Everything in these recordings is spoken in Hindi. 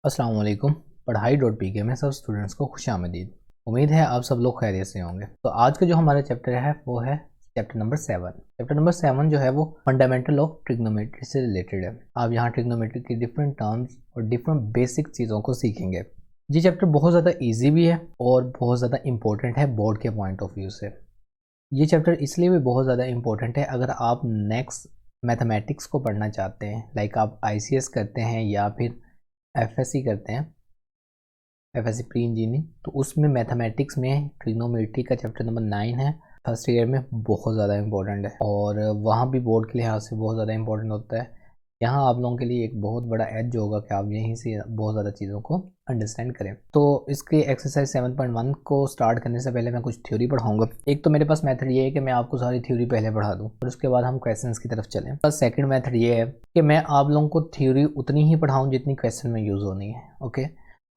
अस्सलाम वालेकुम। पढ़ाई.pk में सब स्टूडेंट्स को खुशामदीद। उम्मीद है आप सब लोग खैरियत से होंगे। तो आज का जो हमारा चैप्टर है वो है चैप्टर नंबर 7। चैप्टर नंबर 7 जो है वो फंडामेंटल ऑफ ट्रिग्नोमेट्री से रिलेटेड है। आप यहाँ ट्रिग्नोमेट्री की डिफरेंट टर्म्स और डिफरेंट बेसिक चीज़ों को सीखेंगे। ये चैप्टर बहुत ज़्यादा ईजी भी है और बहुत ज़्यादा इंपॉर्टेंट है बोर्ड के पॉइंट ऑफ व्यू से। ये चैप्टर इसलिए भी बहुत ज़्यादा इंपॉर्टेंट है अगर आप नेक्स्ट मैथमेटिक्स को पढ़ना चाहते हैं, लाइक आप ICS करते हैं या फिर FSC करते हैं, FSC प्री इंजीनियरिंग, तो उसमें मैथमेटिक्स में ट्रिग्नोमेट्री का चैप्टर नंबर 9 है। फर्स्ट ईयर में बहुत ज़्यादा इंपॉर्टेंट है और वहाँ भी बोर्ड के लिहाज से बहुत ज़्यादा इंपॉर्टेंट होता है। यहाँ आप लोगों के लिए एक बहुत बड़ा एज होगा कि आप यहीं से बहुत ज़्यादा चीज़ों को अंडरस्टैंड करें। तो इसके एक्सरसाइज 7.1 को स्टार्ट करने से पहले मैं कुछ थ्योरी पढ़ाऊंगा। एक तो मेरे पास मेथड ये है कि मैं आपको सारी थ्योरी पहले पढ़ा दूँ और उसके बाद हम क्वेश्चंस की तरफ चलें। बस सेकंड मेथड ये है कि मैं आप लोगों को थ्योरी उतनी ही पढ़ाऊँ जितनी क्वेश्चन में यूज़ होनी है, ओके,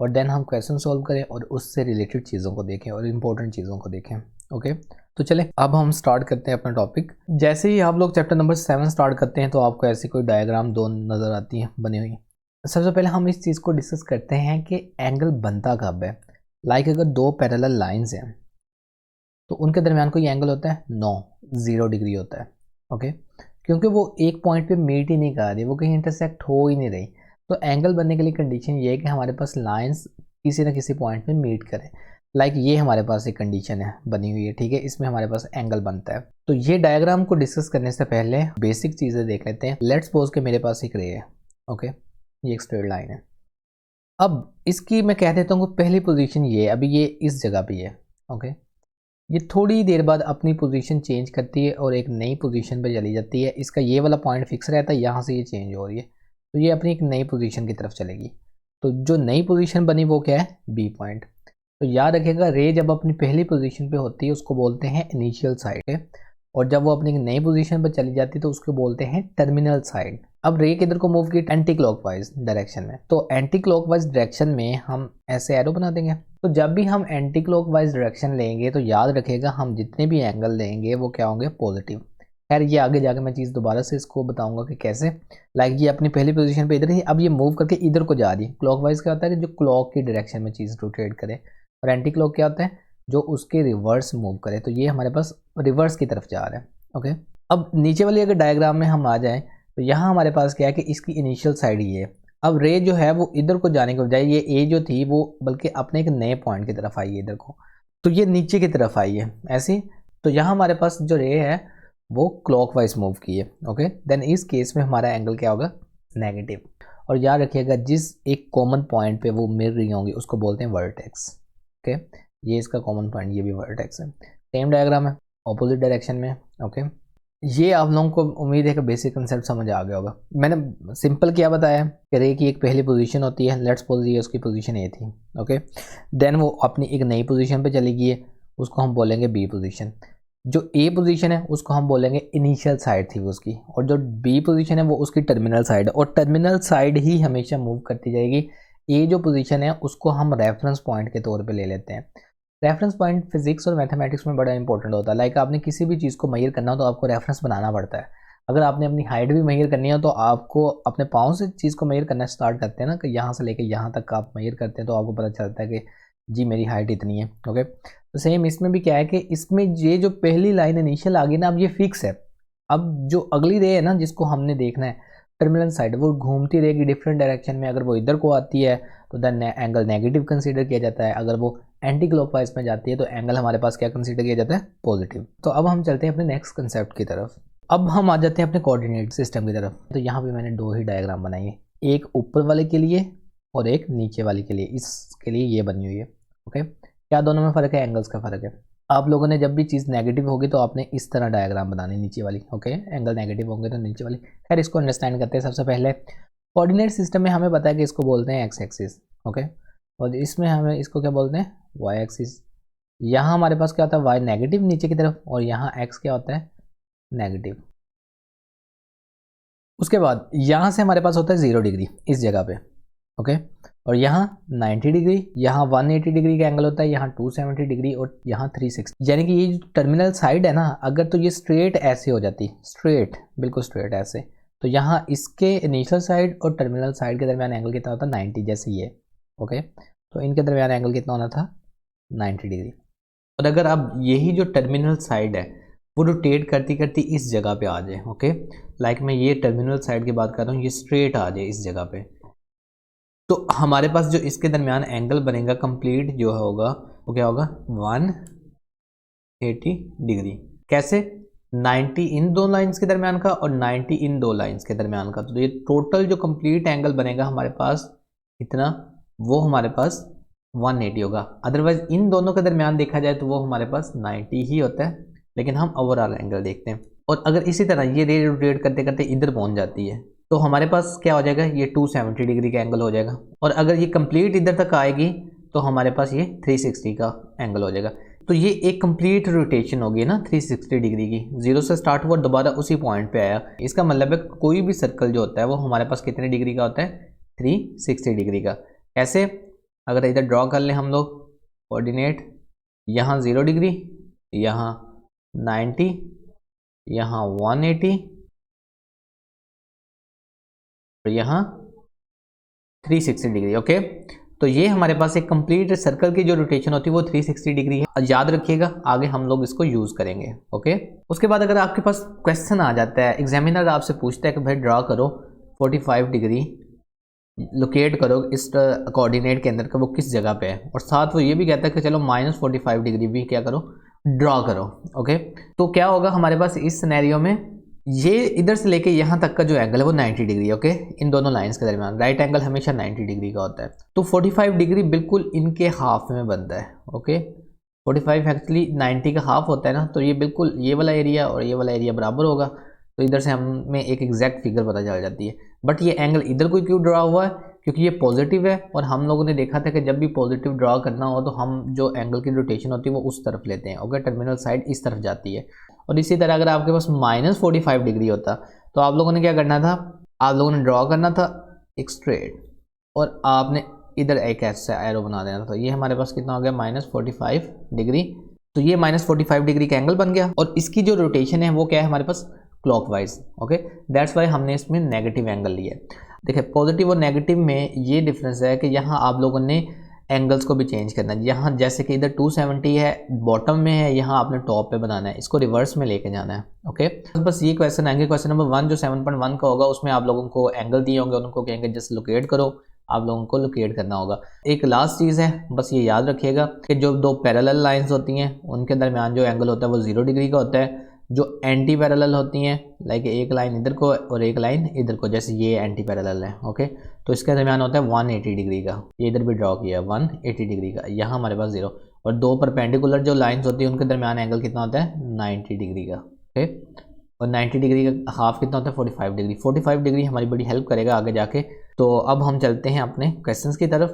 और देन हम क्वेश्चन सॉल्व करें और उससे रिलेटेड चीज़ों को देखें और इम्पोर्टेंट चीज़ों को देखें, ओके। तो चलें अब हम स्टार्ट करते हैं अपना टॉपिक। जैसे ही आप लोग चैप्टर नंबर 7 स्टार्ट करते हैं तो आपको ऐसी कोई डायग्राम दो नज़र आती है बनी हुई। सबसे पहले हम इस चीज़ को डिस्कस करते हैं कि एंगल बनता कब है। लाइक अगर दो पैरेलल लाइंस हैं तो उनके दरमियान कोई एंगल होता है? नो, 0 डिग्री होता है, ओके, क्योंकि वो एक पॉइंट पे मीट ही नहीं कर रही, वो कहीं इंटरसेक्ट हो ही नहीं रही। तो एंगल बनने के लिए कंडीशन ये है कि हमारे पास लाइंस किसी न किसी पॉइंट पे मीट करें। लाइक ये हमारे पास एक कंडीशन है बनी हुई है, ठीक है, इसमें हमारे पास एंगल बनता है। तो ये डायग्राम को डिस्कस करने से पहले बेसिक चीज़ें देख लेते हैं। लेट्स सपोज कि मेरे पास एक रे है, ओके, ये एक स्ट्रेट लाइन है। अब इसकी मैं कह देता हूँ पहली पोजीशन ये है, अभी ये इस जगह पे है, ओके। ये थोड़ी देर बाद अपनी पोजीशन चेंज करती है और एक नई पोजीशन पे चली जाती है। इसका ये वाला पॉइंट फिक्स रहता है, यहाँ से ये चेंज हो रही है तो ये अपनी एक नई पोजीशन की तरफ चलेगी। तो जो नई पोजीशन बनी वो क्या है? B point. तो याद रखिएगा रे जब अपनी पहली पोजीशन पे होती है उसको बोलते हैं इनिशियल साइड, और जब वो अपनी नई पोजीशन पर चली जाती है तो उसको बोलते हैं टर्मिनल साइड। अब रे किधर को मूव की? एंटी क्लॉकवाइज डायरेक्शन में। तो एंटी क्लॉकवाइज डायरेक्शन में हम ऐसे एरो बना देंगे। तो जब भी हम एंटी क्लॉकवाइज डायरेक्शन लेंगे तो याद रखिएगा हम जितने भी एंगल लेंगे वो क्या होंगे? पॉजिटिव। खैर ये आगे जाके मैं चीज़ दोबारा से इसको बताऊंगा कि कैसे। लाइक ये अपनी पहली पोजीशन पे इधर ही, अब ये मूव करके इधर को जा रही है। क्लॉकवाइज क्या होता है कि जो क्लॉक की डायरेक्शन में चीज़ रोटेट करे, और एंटी क्लॉक क्या होता है? जो उसके रिवर्स मूव करे। तो ये हमारे पास रिवर्स की तरफ जा रहा है, ओके। अब नीचे वाली अगर डायग्राम में हम आ जाएं तो यहाँ हमारे पास क्या है कि इसकी इनिशियल साइड ये है। अब रे जो है वो इधर को जाने के बजाय ये ए जो थी वो बल्कि अपने एक नए पॉइंट की तरफ आई है इधर को, तो ये नीचे की तरफ आई है ऐसी। तो यहाँ हमारे पास जो रे है वो क्लॉकवाइज मूव की है, ओके। देन इस केस में हमारा एंगल क्या होगा? नेगेटिव। और याद रखिएगा जिस एक कॉमन पॉइंट पे वो मिल रही होंगी उसको बोलते हैं वर्टेक्स, ओके। ये इसका कॉमन पॉइंट, ये भी वर्टेक्स है। सेम डायग्राम है ऑपोजिट डायरेक्शन में, ओके। ये आप लोगों को उम्मीद है कि बेसिक कंसेप्ट समझ आ गया होगा। मैंने सिंपल क्या बताया कि रे की एक पहली पोजीशन होती है, लेट्स सपोज ये उसकी पोजीशन ए थी, ओके। देन वो अपनी एक नई पोजीशन पे चली गई है, उसको हम बोलेंगे बी पोजीशन। जो ए पोजीशन है उसको हम बोलेंगे इनिशियल साइड थी उसकी, और जो बी पोजीशन है वो उसकी टर्मिनल साइड है, और टर्मिनल साइड ही हमेशा मूव करती जाएगी। ए जो पोजीशन है उसको हम रेफरेंस पॉइंट के तौर पे ले लेते हैं। रेफरेंस पॉइंट फिजिक्स और मैथमेटिक्स में बड़ा इंपॉर्टेंट होता है। लाइक आपने किसी भी चीज़ को मेजर करना हो तो आपको रेफरेंस बनाना पड़ता है। अगर आपने अपनी हाइट भी मेजर करनी हो तो आपको अपने पाँव से चीज़ को मेजर करना स्टार्ट करते हैं ना, कि यहाँ से लेके यहाँ तक आप मेजर करते हैं तो आपको पता चलता है कि जी मेरी हाइट इतनी है, ओके। तो सेम इसमें भी क्या है कि इसमें ये जो पहली लाइन इनिशियल आ गई ना, अब ये फिक्स है। अब जो अगली रे है ना जिसको हमने देखना है टर्मिनल साइड, वो घूमती रहेगी डिफरेंट डायरेक्शन में। अगर वो इधर को आती है तो देन एंगल नेगेटिव कंसीडर किया जाता है। अगर वो एंटी क्लॉकवाइज में जाती है तो एंगल हमारे पास क्या कंसीडर किया जाता है? पॉजिटिव। तो अब हम चलते हैं अपने नेक्स्ट कंसेप्ट की तरफ। अब हम आ जाते हैं अपने कोऑर्डिनेट सिस्टम की तरफ। तो यहाँ पे मैंने दो ही डायग्राम बनाई है, एक ऊपर वाले के लिए और एक नीचे वाले के लिए। इसके लिए ये बनी हुई है, ओके। क्या दोनों में फ़र्क है? एंगल्स का फ़र्क है। आप लोगों ने जब भी चीज़ नेगेटिव होगी तो आपने इस तरह डायग्राम बनानी नीचे वाली, ओके। एंगल नेगेटिव होंगे तो नीचे वाली। खैर इसको अंडरस्टैंड करते हैं। सबसे पहले कोऑर्डिनेट सिस्टम में हमें पता है कि इसको बोलते हैं एक्स एक्सिस, ओके, और इसमें हमें इसको क्या बोलते हैं? Y axis. यहाँ हमारे पास क्या होता है? वाई नेगेटिव नीचे की तरफ, और यहाँ एक्स क्या होता है? नेगेटिव। उसके बाद यहाँ से हमारे पास होता है 0 डिग्री इस जगह पे, ओके, और यहाँ 90 डिग्री, यहाँ 180 डिग्री का एंगल होता है, यहाँ 270 डिग्री और यहाँ 360। यानी कि ये जो टर्मिनल साइड है ना, अगर तो ये स्ट्रेट ऐसे हो जाती, स्ट्रेट बिल्कुल स्ट्रेट ऐसे, तो यहाँ इसके इनिशियल साइड और टर्मिनल साइड के दरमियान एंगल कितना होता है 90, जैसे ये। ओके, तो इनके दरमियान एंगल कितना होना था 90 डिग्री। और अगर अब यही जो टर्मिनल साइड है वो रोटेट करती करती इस जगह पे आ जाए, ओके, लाइक मैं ये टर्मिनल साइड की बात कर रहा हूँ, ये स्ट्रेट आ जाए इस जगह पे, तो हमारे पास जो इसके दरमियान एंगल बनेगा कंप्लीट जो होगा वो क्या होगा 180 डिग्री। कैसे? 90 इन दो लाइंस के दरमियान का और 90 इन दो लाइंस के दरमियान का, तो ये टोटल जो कंप्लीट एंगल बनेगा हमारे पास इतना, वो हमारे पास 180 होगा। अदरवाइज इन दोनों के दरमियान देखा जाए तो वो हमारे पास 90 ही होता है, लेकिन हम ओवरऑल एंगल देखते हैं। और अगर इसी तरह ये रे रोटेट करते करते इधर पहुंच जाती है तो हमारे पास क्या हो जाएगा, ये 270 डिग्री का एंगल हो जाएगा। और अगर ये कंप्लीट इधर तक आएगी तो हमारे पास ये 360 का एंगल हो जाएगा। तो ये एक कंप्लीट रोटेशन होगी ना 360 डिग्री की, जीरो से स्टार्ट हुआ दोबारा उसी पॉइंट पे आया। इसका मतलब है कोई भी सर्कल जो होता है वो हमारे पास कितने डिग्री का होता है 360 डिग्री का। कैसे? अगर इधर ड्रॉ कर लें हम लोग कोऑर्डिनेट, यहाँ 0 डिग्री, यहाँ 90, यहाँ 180 और यहाँ 360 डिग्री। ओके, तो ये हमारे पास एक कंप्लीट सर्कल की जो रोटेशन होती है वो 360 डिग्री है। याद रखिएगा आगे हम लोग इसको यूज करेंगे। ओके, उसके बाद अगर आपके पास क्वेश्चन आ जाता है, एग्जामिनर आपसे पूछता है कि भाई ड्रॉ करो 45 डिग्री, लोकेट करो इस कोऑर्डिनेट के अंदर का वो किस जगह पे है, और साथ वो ये भी कहता है कि चलो -45 डिग्री भी क्या करो ड्रॉ करो। ओके, तो क्या होगा हमारे पास इस सिनेरियो में, ये इधर से लेके यहाँ तक का जो एंगल है वो 90 डिग्री। ओके, इन दोनों लाइंस के दरमियान राइट एंगल हमेशा 90 डिग्री का होता है, तो 45 डिग्री बिल्कुल इनके हाफ में बनता है। ओके, 45 एक्चुअली 90 का हाफ होता है ना, तो ये बिल्कुल ये वाला एरिया और ये वाला एरिया बराबर होगा, तो इधर से हमें एक एग्जैक्ट फिगर पता चल जाती है। बट ये एंगल इधर को क्यों ड्रा हुआ है, क्योंकि ये पॉजिटिव है, और हम लोगों ने देखा था कि जब भी पॉजिटिव ड्रा करना हो तो हम जो एंगल की रोटेशन होती है वो उस तरफ लेते हैं। ओके, टर्मिनल साइड इस तरफ जाती है। और इसी तरह अगर आपके पास -45 डिग्री होता तो आप लोगों ने क्या करना था, आप लोगों ने ड्रॉ करना था एक स्ट्रेट, और आपने इधर एक ऐसा एरो बना देना था। तो ये हमारे पास कितना हो गया -45 डिग्री, तो ये -45 डिग्री का एंगल बन गया। और इसकी जो रोटेशन है वो क्या है हमारे पास क्लॉकवाइज। ओके, दैट्स वाई हमने इसमें नेगेटिव एंगल लिया। देखिए पॉजिटिव और नेगेटिव में ये डिफरेंस है कि यहाँ आप लोगों ने एंगल्स को भी चेंज करना है। यहाँ जैसे कि इधर 270 है बॉटम में है, यहाँ आपने टॉप पे बनाना है, इसको रिवर्स में लेके जाना है। ओके, बस ये क्वेश्चन आएंगे। क्वेश्चन नंबर 1 जो 7.1 का होगा उसमें आप लोगों को एंगल दिए होंगे, उनको कहेंगे जस्ट लोकेट करो, आप लोगों को लोकेट करना होगा। एक लास्ट चीज़ है, बस ये याद रखिएगा कि जो दो पैरेलल लाइंस होती हैं उनके दरमियान जो एंगल होता है वो 0 डिग्री का होता है। जो एंटी पैरेलल होती हैं, लाइक एक लाइन इधर को और एक लाइन इधर को, जैसे ये एंटी पैरेलल है। ओके, तो इसके दरमियान होता है 180 डिग्री का, ये इधर भी ड्रॉ किया 180 डिग्री का, यहाँ हमारे पास 0। और दो परपेंडिकुलर जो लाइंस होती है उनके दरमियान एंगल कितना होता है 90 डिग्री का। ओके, और 90 डिग्री का हाफ कितना होता है 45 डिग्री। 45 डिग्री हमारी बड़ी हेल्प करेगा आगे जाके। तो अब हम चलते हैं अपने क्वेश्चन की तरफ।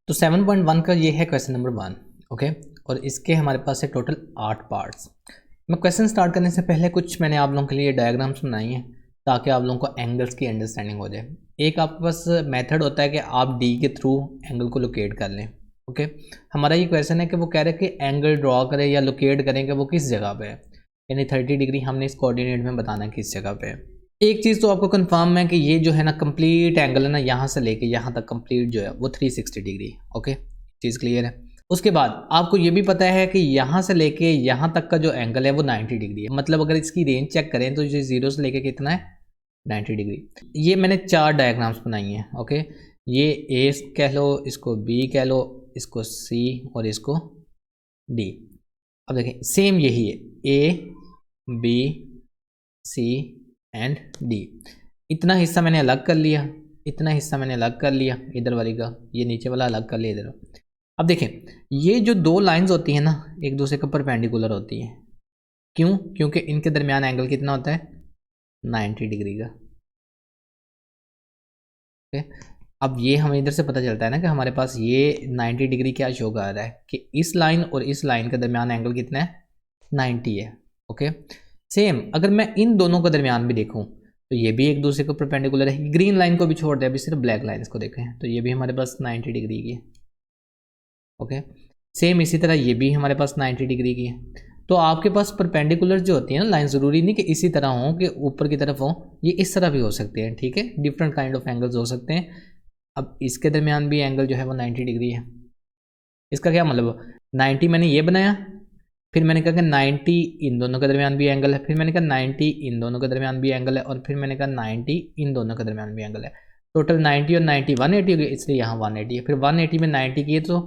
तो 7.1 का ये है क्वेश्चन नंबर 1। ओके, और इसके हमारे पास है टोटल 8 पार्ट्स। मैं क्वेश्चन स्टार्ट करने से पहले कुछ मैंने आप लोगों के लिए डायग्राम्स बनाई हैं ताकि आप लोगों को एंगल्स की अंडरस्टैंडिंग हो जाए। एक आपके पास मेथड होता है कि आप डी के थ्रू एंगल को लोकेट कर लें। ओके, हमारा ये क्वेश्चन है कि वो कह रहे हैं कि एंगल ड्रॉ करें या लोकेट करें कि वो किस जगह पे है, यानी 30 डिग्री हमने इस कोऑर्डिनेट में बताना है किस जगह पे है। एक चीज़ तो आपको कंफर्म है कि ये जो है ना कंप्लीट एंगल है ना, यहाँ से लेके यहाँ तक कंप्लीट जो है वो 360 डिग्री। ओके, चीज़ क्लियर है। उसके बाद आपको ये भी पता है कि यहाँ से लेके यहाँ तक का जो एंगल है वो 90 डिग्री है। मतलब अगर इसकी रेंज चेक करें तो ये 0 से लेके कितना है 90 डिग्री। ये मैंने 4 डायग्राम्स बनाई हैं। ओके, ये ए कह लो, इसको बी कह लो, इसको सी और इसको डी। अब देखें सेम यही है, A B C and D. इतना हिस्सा मैंने अलग कर लिया, इतना हिस्सा मैंने अलग कर लिया इधर वाली का, ये नीचे वाला अलग कर लिया इधर। अब देखें ये जो दो लाइंस होती हैं ना एक दूसरे के परपेंडिकुलर होती हैं। क्यों? क्योंकि इनके दरमियान एंगल कितना होता है 90 डिग्री का। ओके, अब ये हमें इधर से पता चलता है ना कि हमारे पास ये 90 डिग्री क्या शो कर रहा है कि इस लाइन और इस लाइन के दरमियान एंगल कितना है 90 है। ओके, सेम अगर मैं इन दोनों के दरमियान भी देखूं तो ये भी एक दूसरे को परपेंडिकुलर है। ग्रीन लाइन को भी छोड़ दे, अभी सिर्फ ब्लैक लाइन्स को देखें तो ये भी हमारे पास 90 डिग्री की है। ओके, सेम इसी तरह ये भी हमारे पास 90 डिग्री की है। तो आपके पास परपेंडिकुलर जो होती है ना लाइन, ज़रूरी नहीं कि इसी तरह हो कि ऊपर की तरफ हो, ये इस तरह भी हो सकते हैं, ठीक है, डिफरेंट काइंड ऑफ एंगल्स हो सकते हैं। अब इसके दरमियान भी एंगल जो है वो 90 डिग्री है। इसका क्या मतलब, 90 मैंने ये बनाया, फिर मैंने कहा कि 90 इन दोनों के दरमियान भी एंगल है, फिर मैंने कहा 90 इन दोनों के दरमियान भी एंगल है, और फिर मैंने कहा 90 इन दोनों के दरमियान भी एंगल है। टोटल 90 और 90 180 हो गया, इसलिए यहाँ 180 है। फिर 180 में 90 किए तो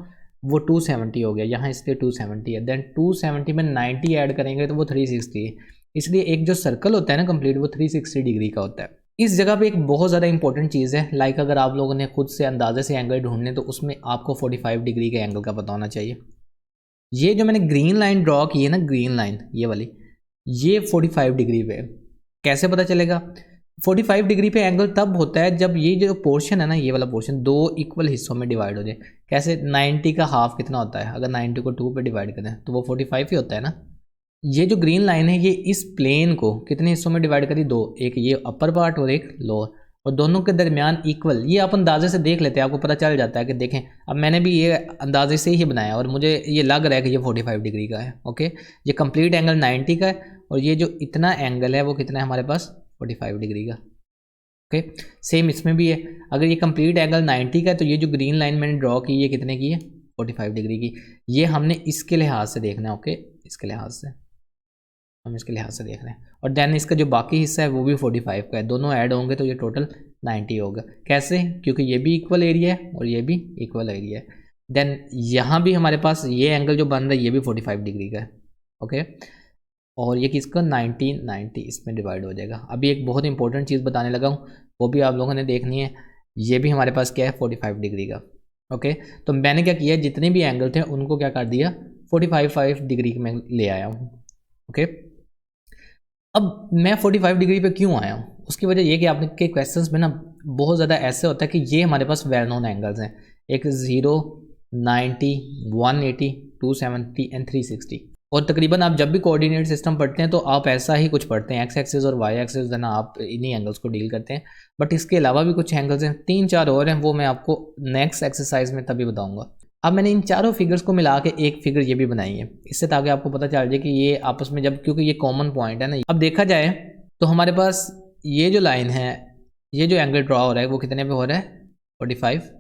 वो 270 हो गया यहाँ, इसलिए 270 है। देन 270 में 90 ऐड करेंगे तो वो 360 है। इसलिए एक जो सर्कल होता है ना कंप्लीट, वो 360 डिग्री का होता है। इस जगह पे एक बहुत ज़्यादा इंपॉर्टेंट चीज़ है, लाइक अगर आप लोगों ने खुद से अंदाजे से एंगल ढूंढने तो उसमें आपको 45 डिग्री के एंगल का पता होना चाहिए। ये जो मैंने ग्रीन लाइन ड्रॉ की है ना, ग्रीन लाइन ये वाली, ये 45 डिग्री पे है। कैसे पता चलेगा? 45 डिग्री पे एंगल तब होता है जब ये जो पोर्शन है ना, ये वाला पोर्शन दो इक्वल हिस्सों में डिवाइड हो जाए। कैसे? 90 का हाफ कितना होता है? अगर 90 को 2 पे डिवाइड करें तो वो 45 ही होता है ना। ये जो ग्रीन लाइन है ये इस प्लेन को कितने हिस्सों में डिवाइड करी? दो, एक ये अपर पार्ट और एक लोअर, और दोनों के दरमियान इक्वल। ये आप अंदाजे से देख लेते हैं, आपको पता चल जाता है कि देखें अब मैंने भी ये अंदाजे से ही बनाया और मुझे ये लग रहा है कि ये 45 डिग्री का है। ओके, ये कंप्लीट एंगल 90 का है और ये जो इतना एंगल है वो कितना है हमारे पास? 45 डिग्री का। ओके, सेम इसमें भी है। अगर ये कंप्लीट एंगल 90 का है तो ये जो ग्रीन लाइन मैंने ड्रॉ की ये कितने की है? 45 डिग्री की। ये हमने इसके लिहाज से देखना है। ओके, इसके लिहाज से हम इसके लिहाज से देख रहे हैं, और देन इसका जो बाकी हिस्सा है वो भी 45 का है। दोनों ऐड होंगे तो ये टोटल 90 होगा। कैसे? क्योंकि ये भी इक्वल एरिया है और ये भी इक्वल एरिया है। देन यहाँ भी हमारे पास ये एंगल जो बन रहा है ये भी 45 डिग्री का है। ओके, और ये किसका? 90 इसमें डिवाइड हो जाएगा। अभी एक बहुत इंपॉर्टेंट चीज़ बताने लगा हूँ, वो भी आप लोगों ने देखनी है। ये भी हमारे पास क्या है? 45 डिग्री का। ओके, तो मैंने क्या किया, जितने भी एंगल थे उनको क्या कर दिया? 45 डिग्री में ले आया हूँ। ओके, अब मैं 45 डिग्री पे क्यों आया हूँ? उसकी वजह ये कि आपके के क्वेश्चंस में ना बहुत ज़्यादा ऐसे होता है कि ये हमारे पास वेल नोन एंगल्स हैं, एक 0, 90, 180, 270 एंड 360। और तकरीबन आप जब भी कोऑर्डिनेट सिस्टम पढ़ते हैं तो आप ऐसा ही कुछ पढ़ते हैं, एक्स एक्सिस और वाई एक्सिस है ना, आप इन्हीं एंगल्स को डील करते हैं। बट इसके अलावा भी कुछ एंगल्स हैं, 3-4 और हैं, वो मैं आपको नेक्स्ट एक्सरसाइज में तभी बताऊँगा। अब मैंने इन चारों फिगर्स को मिला के एक फिगर ये भी बनाई है, इससे ताकि आपको पता चल जाए कि ये आपस में जब, क्योंकि ये कॉमन पॉइंट है ना। अब देखा जाए तो हमारे पास ये जो लाइन है, ये जो एंगल ड्रॉ हो रहा है वो कितने पे हो रहा है? 45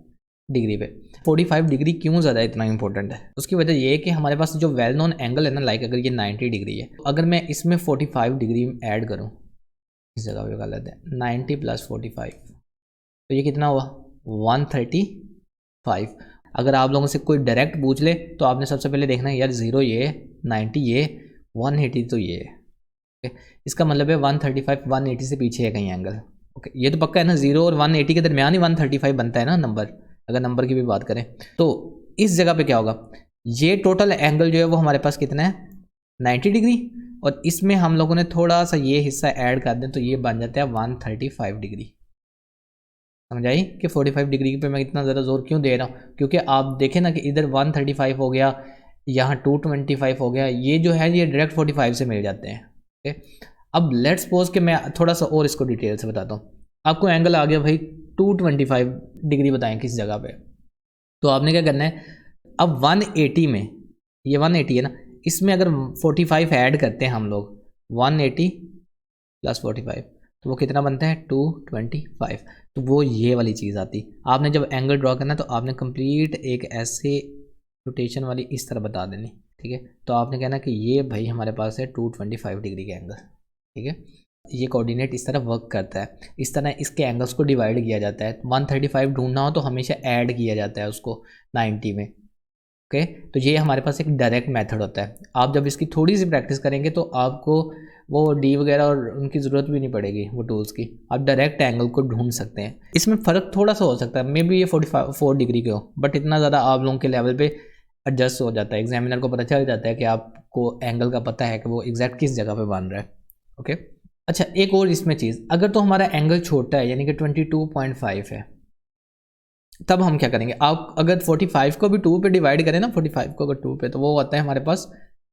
डिग्री पे। 45 डिग्री क्यों ज़्यादा इतना इंपॉर्टेंट है? उसकी वजह ये है कि हमारे पास जो वेल नोन एंगल है ना, लाइक अगर ये 90 डिग्री है, अगर मैं इसमें 45 डिग्री ऐड करूँ, इस जगह पे गलत है, 90 + 45 तो ये कितना हुआ? 135। अगर आप लोगों से कोई डायरेक्ट पूछ ले तो आपने सबसे पहले देखना है यार 0 ये, 90 ये, 180 तो ये है। ओके, इसका मतलब है 135 180 से पीछे है कहीं एंगल। ओके, ये तो पक्का है ना, 0 और 180 के दरमियान ही 135 बनता है ना नंबर, अगर नंबर की भी बात करें तो। इस जगह पे क्या होगा? ये टोटल एंगल जो है वो हमारे पास कितना है? 90 डिग्री, और इसमें हम लोगों ने थोड़ा सा ये हिस्सा ऐड कर दें तो ये बन जाता है 135 डिग्री। समझ आई कि 45 डिग्री पे मैं इतना ज़्यादा जोर क्यों दे रहा हूँ? क्योंकि आप देखें ना कि इधर 135 हो गया, यहाँ 225 हो गया, ये जो है ये डायरेक्ट 45 से मिल जाते हैं। ओके, अब लेट्स सपोज कि मैं थोड़ा सा और इसको डिटेल से बताता हूँ। आपको एंगल आ गया भाई 225 डिग्री, बताएं किस जगह पे? तो आपने क्या करना है, अब 180 में, ये 180 है ना, इसमें अगर 45 ऐड करते हैं हम लोग, 180 + 45 तो वो कितना बनता है? 225। तो वो ये वाली चीज़ आती। आपने जब एंगल ड्रॉ करना है तो आपने कंप्लीट एक ऐसे रोटेशन वाली इस तरह बता देनी, ठीक है। तो आपने कहना कि ये भाई हमारे पास है 225 डिग्री का एंगल, ठीक है। ये कोऑर्डिनेट इस तरह वर्क करता है, इस तरह इसके एंगल्स को डिवाइड किया जाता है। 135 ढूंढना हो तो हमेशा ऐड किया जाता है उसको 90 में। ओके, तो ये हमारे पास एक डायरेक्ट मेथड होता है। आप जब इसकी थोड़ी सी प्रैक्टिस करेंगे तो आपको वो डी वगैरह और उनकी ज़रूरत भी नहीं पड़ेगी वो टूल्स की, आप डायरेक्ट एंगल को ढूंढ सकते हैं। इसमें फ़र्क थोड़ा सा हो सकता है, मे बी ये 44 डिग्री के हो, बट इतना ज़्यादा आप लोगों के लेवल पे एडजस्ट हो जाता है। एग्जामिनर को पता चल जाता है कि आपको एंगल का पता है कि वो एग्जैक्ट किस जगह पे बन रहा है। ओके, अच्छा एक और इसमें चीज़, अगर तो हमारा एंगल छोटा है यानी कि 22.5 है, तब हम क्या करेंगे? आप अगर 45 को भी 2 पे डिवाइड करें ना, 45 को अगर 2 पे, तो वो आता है हमारे पास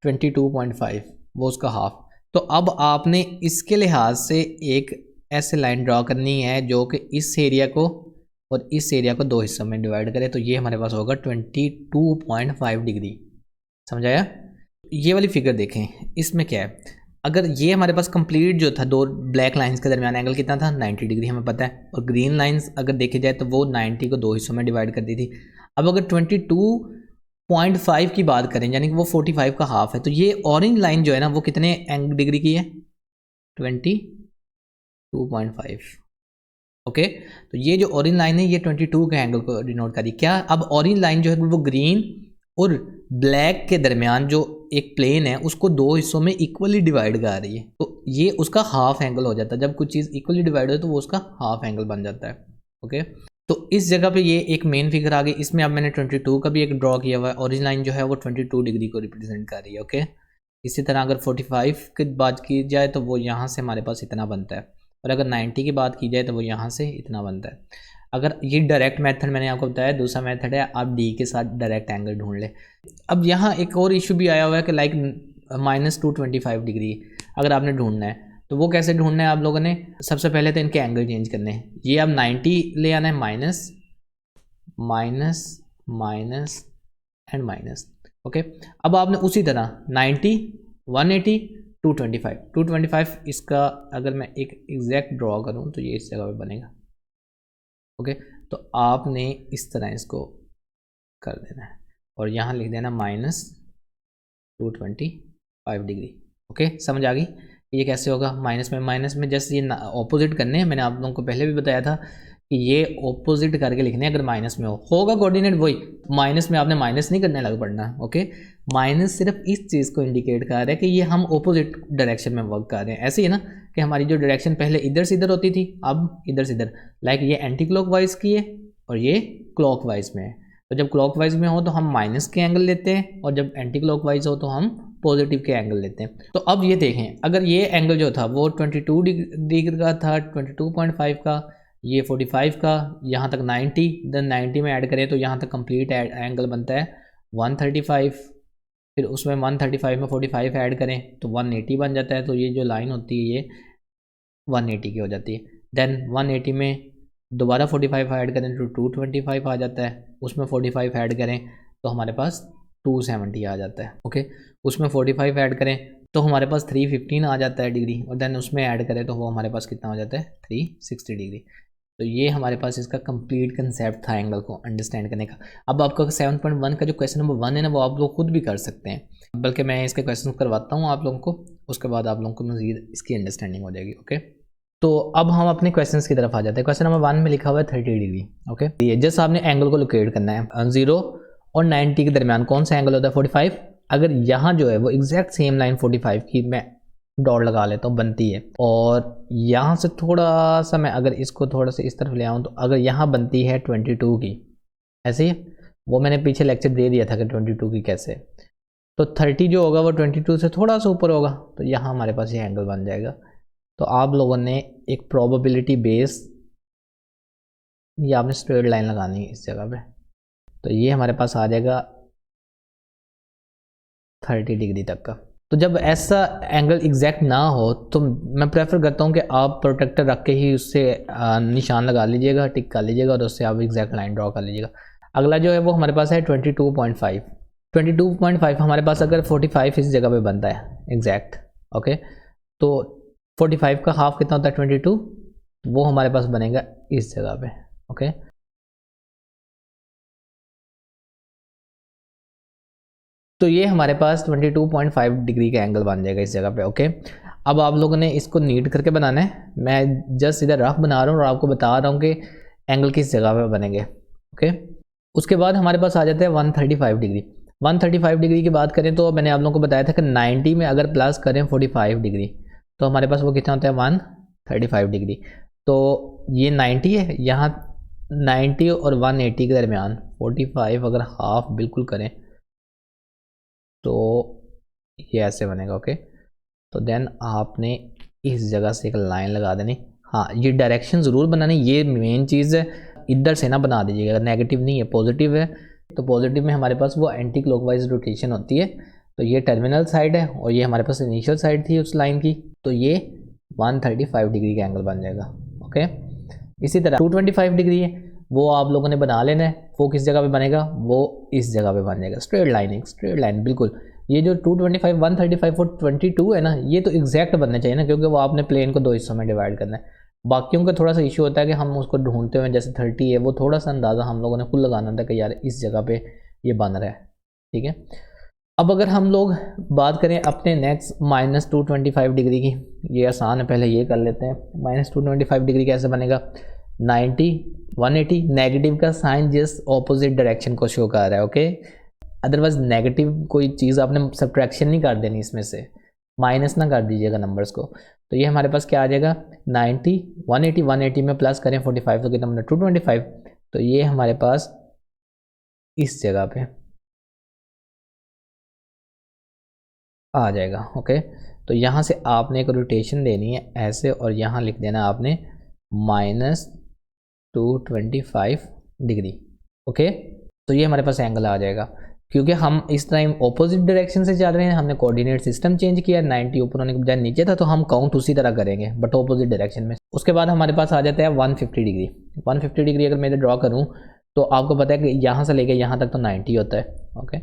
22.5, वो उसका हाफ। तो अब आपने इसके लिहाज से एक ऐसे लाइन ड्रॉ करनी है जो कि इस एरिया को और इस एरिया को 2 हिस्सों में डिवाइड करे, तो ये हमारे पास होगा 22.5 डिग्री। समझ आया? ये वाली फिगर देखें, इसमें क्या है, अगर ये हमारे पास कंप्लीट जो था दो ब्लैक लाइंस के दरमियान एंगल कितना था 90 डिग्री हमें पता है, और ग्रीन लाइंस अगर देखी जाए तो वो 90 को दो हिस्सों में डिवाइड कर दी थी। अब अगर 22.5 की बात करें यानी कि वो 45 का हाफ है, तो ये ऑरेंज लाइन जो है ना वो कितने डिग्री की है 22.5। ओके, तो ये जो ऑरेंज लाइन है ये 22 के एंगल को डिनोट करी। क्या अब ऑरेंज लाइन जो है वो ग्रीन और ब्लैक के दरमियान जो एक प्लेन है उसको दो हिस्सों में इक्वली डिवाइड कर रही है, तो ये उसका हाफ एंगल हो जाता है। जब कुछ चीज़ इक्वली डिवाइड हो तो वो उसका हाफ एंगल बन जाता है। ओके, तो इस जगह पे ये एक मेन फिगर आ गई। इसमें अब मैंने 22 का भी एक ड्रॉ किया हुआ है। ऑरेंज लाइन जो है वो 22 डिग्री को रिप्रेजेंट कर रही है। ओके, इसी तरह अगर 45 की बात की जाए तो वो यहाँ से हमारे पास इतना बनता है, और अगर 90 की बात की जाए तो वो यहाँ से इतना बनता है। अगर ये डायरेक्ट मेथड मैंने आपको बताया, दूसरा मेथड है आप डी के साथ डायरेक्ट एंगल ढूंढ लें। अब यहाँ एक और इशू भी आया हुआ है कि लाइक -225 डिग्री अगर आपने ढूंढना है तो वो कैसे ढूंढना है आप लोगों ने, सबसे पहले तो इनके एंगल चेंज करने हैं। ये अब 90 ले आना है, minus minus and minus. Okay, अब आपने उसी तरह 90 180 225 इसका अगर मैं एक एग्जैक्ट ड्रॉ करूं तो ये इस जगह पे बनेगा। ओके, तो आपने इस तरह इसको कर देना है और यहाँ लिख देना -225 डिग्री। ओके, समझ आ गई ये कैसे होगा। माइनस में जस्ट ये ऑपोजिट करने हैं। मैंने आप लोगों को पहले भी बताया था कि ये ऑपोजिट करके लिखने हैं। अगर माइनस में होगा कोऑर्डिनेट वही, माइनस में आपने माइनस नहीं करने लग पड़ना। ओके, माइनस सिर्फ इस चीज़ को इंडिकेट कर रहा है कि ये हम ऑपोजिट डायरेक्शन में वर्क कर रहे हैं। ऐसे ही ना कि हमारी जो डायरेक्शन पहले इधर से इधर होती थी अब इधर से इधर, लाइक ये एंटी क्लॉकवाइज की है और ये क्लॉकवाइज में है। तो जब क्लॉकवाइज में हो तो हम माइनस के एंगल लेते हैं और जब एंटी क्लॉकवाइज हो तो हम पॉजिटिव के एंगल लेते हैं। तो अब ये देखें, अगर ये एंगल जो था वो 22 डिग्री का था, 22.5 का, ये 45 का, यहाँ तक 90, देन 90 में ऐड करें तो यहाँ तक कंप्लीट एंगल बनता है 135। फिर उसमें 135 में 45 ऐड करें तो 180 बन जाता है। तो ये जो लाइन होती है ये 180 की हो जाती है। देन 180 में दोबारा 45 ऐड करें तो 225 आ जाता है। उसमें 45 ऐड करें तो हमारे पास 270 आ जाता है। ओके, उसमें 45 ऐड करें तो हमारे पास 315 आ जाता है डिग्री, और देन उसमें ऐड करें तो वो हमारे पास कितना हो जाता है 360 डिग्री। तो ये हमारे पास इसका कंप्लीट कंसेप्ट था एंगल को अंडरस्टैंड करने का। अब आपका 7.1 का जो क्वेश्चन नंबर 1 है ना वो आप लोग खुद भी कर सकते हैं, बल्कि मैं इसके क्वेश्चन करवाता हूँ आप लोगों को, उसके बाद आप लोगों को मज़ीद इसकी अंडरस्टैंडिंग हो जाएगी। ओके, तो अब हम अपने क्वेश्चंस की तरफ आ जाते हैं। क्वेश्चन नंबर 1 में लिखा हुआ है 30 डिग्री। ओके, ये जस्ट आपने एंगल को लोकेट करना है। 0 और 90 के दरमियान कौन सा एंगल होता है 45। अगर यहाँ जो है वो एग्जैक्ट सेम लाइन 45 की मैं डॉट लगा लेता हूँ बनती है, और यहाँ से थोड़ा सा मैं अगर इसको थोड़ा सा इस तरफ ले आऊँ तो अगर यहाँ बनती है 22 की, ऐसे ही वो मैंने पीछे लेक्चर दे दिया था कि 22 की कैसे, तो 30 जो होगा वो 22 से थोड़ा सा ऊपर होगा, तो यहाँ हमारे पास ये एंगल बन जाएगा। तो आप लोगों ने एक प्रोबेबिलिटी बेस ये आपने स्ट्रेट लाइन लगानी है इस जगह पे, तो ये हमारे पास आ जाएगा 30 डिग्री तक का। तो जब ऐसा एंगल एग्जैक्ट ना हो तो मैं प्रेफर करता हूँ कि आप प्रोटेक्टर रख के ही उससे निशान लगा लीजिएगा, टिक कर लीजिएगा और उससे आप एग्जैक्ट लाइन ड्रॉ कर लीजिएगा। अगला जो है वो हमारे पास है 22.5। 22.5 हमारे पास अगर 45 इस जगह पे बनता है एग्जैक्ट, ओके, तो 45 का हाफ कितना होता है 22, वो हमारे पास बनेगा इस जगह पे। ओके, तो ये हमारे पास 22.5 डिग्री का एंगल बन जाएगा इस जगह पे। ओके, अब आप लोगों ने इसको नीट करके बनाना है। मैं जस्ट इधर रफ बना रहा हूँ और आपको बता रहा हूँ कि एंगल किस जगह पे बनेंगे। ओके, उसके बाद हमारे पास आ जाता है 135 डिग्री। 135 डिग्री की बात करें तो मैंने आप लोगों को बताया था कि 90 में अगर प्लस करें 45 डिग्री तो हमारे पास वो कितना होता है 135 डिग्री। तो ये 90 है, यहाँ 90 और 180 के दरमियान 45 अगर हाफ बिल्कुल करें तो ये ऐसे बनेगा। ओके, तो देन आपने इस जगह से एक लाइन लगा देनी। हाँ, ये डायरेक्शन ज़रूर बनानी, ये मेन चीज़ है। इधर से ना बना दीजिएगा, नेगेटिव नहीं है पॉजिटिव है। तो पॉजिटिव में हमारे पास वो एंटी क्लॉकवाइज रोटेशन होती है। तो ये टर्मिनल साइड है और ये हमारे पास इनिशियल साइड थी उस लाइन की, तो ये 135 डिग्री का एंगल बन जाएगा। ओके, इसी तरह 225 डिग्री है वो आप लोगों ने बना लेना है। वो किस जगह पे बनेगा, वो इस जगह पे बन जाएगा। स्ट्रेट लाइन बिल्कुल ये जो 225, 135 और 22 है ना, ये तो एग्जैक्ट बनने चाहिए ना, क्योंकि वो आपने प्लेन को 2 हिस्सों में डिवाइड करना है। बाकियों का थोड़ा सा इशू होता है कि हम उसको ढूंढते हुए, जैसे 30 है, वो थोड़ा सा अंदाज़ा हम लोगों ने खुद लगाना था कि यार इस जगह पे ये बन रहा है, ठीक है। अब अगर हम लोग बात करें अपने नेक्स्ट -225 डिग्री की, ये आसान है, पहले ये कर लेते हैं। -225 डिग्री कैसे बनेगा? 90, 180, नेगेटिव का साइन जिस ऑपोजिट डायरेक्शन को शो कर रहा है, ओके। अदरवाइज नेगेटिव कोई चीज़ आपने सब्ट्रैक्शन नहीं कर देनी, इसमें से माइनस ना कर दीजिएगा नंबर्स को। तो ये हमारे पास क्या आ जाएगा? 90, 180, 180 में प्लस करें 45 तो कितना बना? 225। तो ये हमारे पास इस जगह पे आ जाएगा, ओके। तो यहाँ से आपने एक रोटेशन देनी है ऐसे, और यहाँ लिख देना आपने -225 डिग्री, ओके। तो ये हमारे पास एंगल आ जाएगा, क्योंकि हम इस टाइम ऑपोजिट डायरेक्शन से चल रहे हैं, हमने कोऑर्डिनेट सिस्टम चेंज किया, 90 ऊपर होने के बजाय नीचे था, तो हम काउंट उसी तरह करेंगे बट ऑपोजिट डायरेक्शन में। उसके बाद हमारे पास आ जाता है 150 डिग्री। 150 डिग्री अगर मैं इधर ड्रॉ करूँ तो आपको पता है कि यहाँ से लेके यहाँ तक तो 90 होता है, ओके।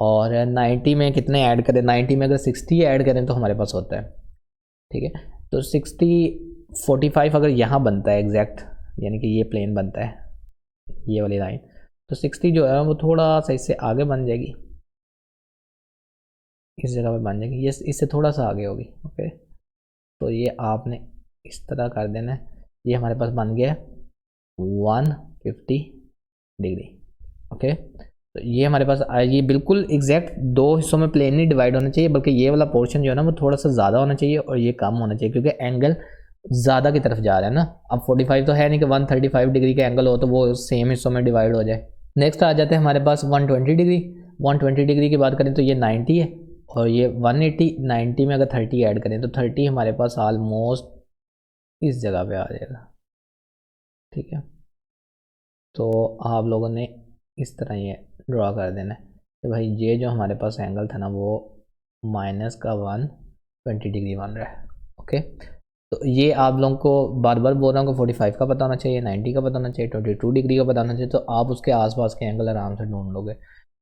और 90 में कितने ऐड करें? 90 में अगर 60 ऐड करें तो हमारे पास होता है, ठीक है। तो 60, 45 अगर यहाँ बनता है एग्जैक्ट, यानी कि ये प्लेन बनता है, ये वाली लाइन, तो 60 जो है वो थोड़ा सा इससे आगे बन जाएगी, इस जगह पे बन जाएगी, ये इससे थोड़ा सा आगे होगी, ओके। तो ये आपने इस तरह कर देना है। ये हमारे पास बन गया 150 डिग्री, ओके। तो ये हमारे पास ये बिल्कुल एग्जैक्ट 2 हिस्सों में प्लेन नहीं डिवाइड होना चाहिए, बल्कि ये वाला पोर्शन जो है ना वो थोड़ा सा ज़्यादा होना चाहिए और ये कम होना चाहिए, क्योंकि एंगल ज़्यादा की तरफ जा रहा है ना। अब 45 तो है नहीं कि 135 डिग्री का एंगल हो तो वो सेम हिस्सों में डिवाइड हो जाए। नेक्स्ट आ जाते हैं हमारे पास 120 डिग्री। 120 डिग्री की बात करें तो ये 90 है, और ये 180, 90 में अगर 30 ऐड करें तो 30 हमारे पास ऑलमोस्ट इस जगह पे आ जाएगा, ठीक है। तो आप लोगों ने इस तरह ये ड्रॉ कर देना है कि भाई ये जो हमारे पास एंगल था ना वो माइनस का 120 डिग्री बन रहा है, ओके। तो ये आप लोगों को बार बार बोल रहा हूँ कि 45 का पता होना चाहिए, 90 का पता होना चाहिए, 22 डिग्री का पता होना चाहिए, तो आप उसके आसपास के एंगल आराम से ढूंढ लोगे।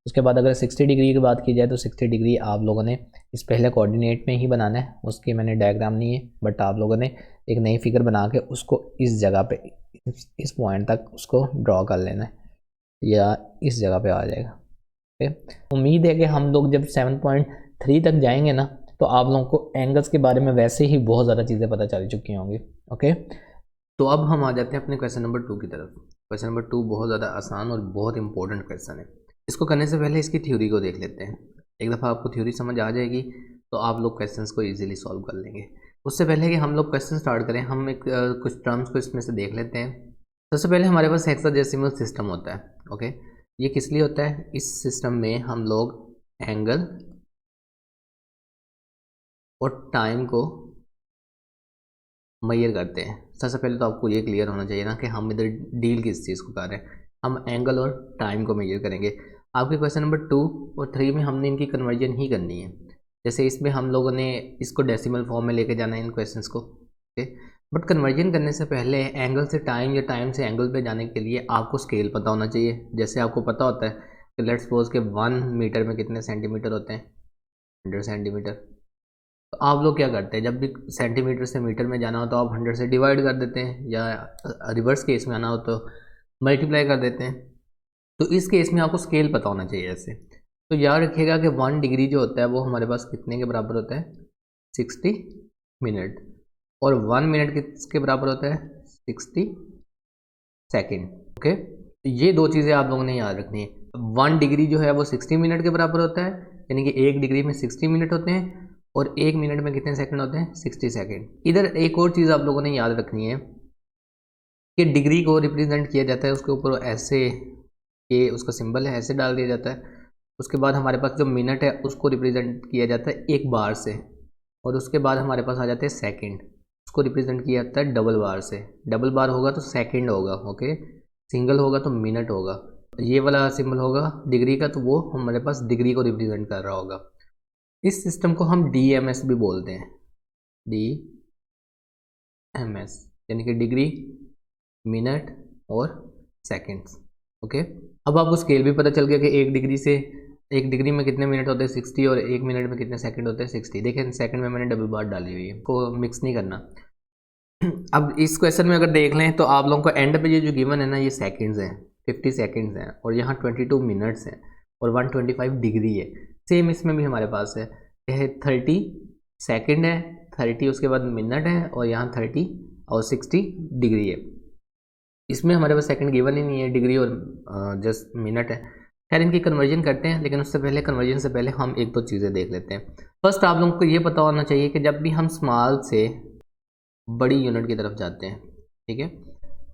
उसके बाद अगर 60 डिग्री की बात की जाए तो 60 डिग्री आप लोगों ने इस पहले कोऑर्डिनेट में ही बनाना है, उसकी मैंने डायग्राम नहीं है, बट आप लोगों ने एक नई फिगर बना के उसको इस जगह पे इस पॉइंट तक उसको ड्रॉ कर लेना है, या इस जगह पे आ जाएगा, ओके। उम्मीद है कि हम लोग जब 7.3 तक जाएंगे ना तो आप लोगों को एंगल्स के बारे में वैसे ही बहुत ज़्यादा चीज़ें पता चल चुकी होंगी, ओके। तो अब हम आ जाते हैं अपने क्वेश्चन नंबर 2 की तरफ। क्वेश्चन नंबर 2 बहुत ज़्यादा आसान और बहुत इंपॉर्टेंट क्वेश्चन है। इसको करने से पहले इसकी थ्योरी को देख लेते हैं। एक दफ़ा आपको थ्योरी समझ आ जाएगी तो आप लोग क्वेश्चंस को ईजिली सॉल्व कर लेंगे। उससे पहले कि हम लोग क्वेश्चन स्टार्ट करें, हम एक कुछ टर्म्स को इसमें से देख लेते हैं। सबसे पहले हमारे पास हेक्साडेसिमल सिस्टम होता है, ओके। ये किस लिए होता है? इस सिस्टम में हम लोग एंगल और टाइम को मेजर करते हैं। सबसे पहले तो आपको ये क्लियर होना चाहिए ना कि हम इधर डील किस चीज़ को कर रहे हैं। हम एंगल और टाइम को मेजर करेंगे। आपके क्वेश्चन नंबर 2 और 3 में हमने इनकी कन्वर्जन ही करनी है। जैसे इसमें हम लोगों ने इसको डेसिमल फॉर्म में लेके जाना है इन क्वेश्चंस को, ओके। बट कन्वर्जन करने से पहले एंगल से टाइम या टाइम से एंगल पे जाने के लिए आपको स्केल पता होना चाहिए। जैसे आपको पता होता है कि लेट्स सपोज के 1 मीटर में कितने सेंटीमीटर होते हैं? 100 सेंटीमीटर। तो आप लोग क्या करते हैं, जब भी सेंटीमीटर से मीटर में जाना हो तो आप 100 से डिवाइड कर देते हैं, या रिवर्स केस में आना हो तो मल्टीप्लाई कर देते हैं। तो इस केस में आपको स्केल पता होना चाहिए ऐसे। तो याद रखिएगा कि 1 डिग्री जो होता है वो हमारे पास कितने के बराबर होता है? 60 मिनट। और 1 मिनट किसके बराबर होता है? 60 सेकेंड, ओके। तो ये दो चीज़ें आप लोगों ने याद रखनी है। 1 डिग्री जो है वो 60 मिनट के बराबर होता है, यानी कि 1 डिग्री में 60 मिनट होते हैं, और 1 मिनट में कितने सेकंड होते हैं? 60 सेकंड। इधर एक और चीज़ आप लोगों ने याद रखनी है कि डिग्री को रिप्रेजेंट किया जाता है उसके ऊपर ऐसे, ये उसका सिंबल है, ऐसे डाल दिया जाता है। उसके बाद हमारे पास जो मिनट है उसको रिप्रेजेंट किया जाता है एक बार से, और उसके बाद हमारे पास आ जाते हैं सेकंड, उसको रिप्रेजेंट किया जाता है डबल बार से। डबल बार होगा तो सेकंड होगा, ओके। सिंगल होगा तो मिनट होगा। ये वाला सिंबल होगा डिग्री का, तो वो हमारे पास डिग्री को रिप्रेजेंट कर रहा होगा। इस सिस्टम को हम DMS भी बोलते हैं, DMS, यानी कि डिग्री, मिनट और सेकंड्स, ओके। अब आपको स्केल भी पता चल गया कि 1 डिग्री से 1 डिग्री में कितने मिनट होते हैं 60 और 1 मिनट में कितने सेकंड होते हैं 60। देखें सेकंड में मैंने डबल बार डाली हुई है, को मिक्स नहीं करना। अब इस क्वेश्चन में अगर देख लें तो आप लोगों को एंड पे ये जो गिवन है ना ये सेकंड्स हैं, 50 सेकंड्स हैं और यहाँ 22 मिनट्स हैं और 125 डिग्री है। सेम इसमें भी हमारे पास है, यह 30 सेकंड है, 30 उसके बाद मिनट है और यहाँ 30 और 60 डिग्री है। इसमें हमारे पास सेकंड गिवन ही नहीं है, डिग्री और जस्ट मिनट है। खैर इनकी कन्वर्जन करते हैं, लेकिन उससे पहले कन्वर्जन से पहले हम एक दो चीज़ें देख लेते हैं। फर्स्ट आप लोगों को ये पता होना चाहिए कि जब भी हम स्मॉल से बड़ी यूनिट की तरफ जाते हैं, ठीक है,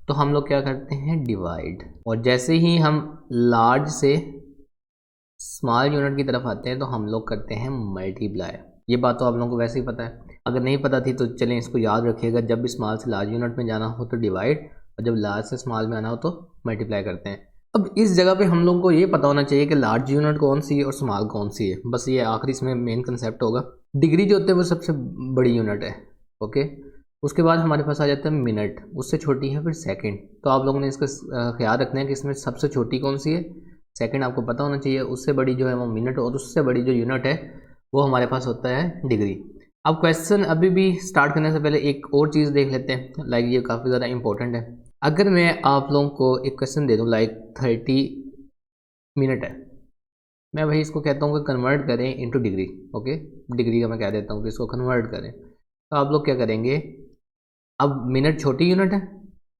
तो हम लोग क्या करते हैं डिवाइड, और जैसे ही हम लार्ज से स्मॉल यूनिट की तरफ आते हैं तो हम लोग करते हैं मल्टीप्लाई। ये बात तो आप लोगों को वैसे ही पता है, अगर नहीं पता थी तो चलें इसको याद रखिएगा, जब भी स्मॉल से लार्ज यूनिट में जाना हो तो डिवाइड और जब लार्ज से स्मॉल में आना हो तो मल्टीप्लाई करते हैं। अब इस जगह पे हम लोगों को ये पता होना चाहिए कि लार्ज यूनिट कौन सी है और स्मॉल कौन सी है, बस ये आखिरी इसमें मेन कंसेप्ट होगा। डिग्री जो होते हैं वो सबसे बड़ी यूनिट है, ओके। उसके बाद हमारे पास आ जाता है मिनट, उससे छोटी है फिर सेकंड। तो आप लोगों ने इसका ख्याल रखना है कि इसमें सबसे छोटी कौन सी है, सेकंड आपको पता होना चाहिए, उससे बड़ी जो है वो मिनट और उससे बड़ी जो यूनिट है वो हमारे पास होता है डिग्री। अब क्वेश्चन अभी भी स्टार्ट करने से पहले एक और चीज़ देख लेते हैं, लाइक ये काफ़ी ज़्यादा इंपॉर्टेंट है। अगर मैं आप लोगों को एक क्वेश्चन दे दूँ लाइक 30 मिनट है, मैं वही इसको कहता हूँ कि कन्वर्ट करें इनटू डिग्री, ओके। डिग्री का मैं कह देता हूँ कि इसको कन्वर्ट करें, तो आप लोग क्या करेंगे, अब मिनट छोटी यूनिट है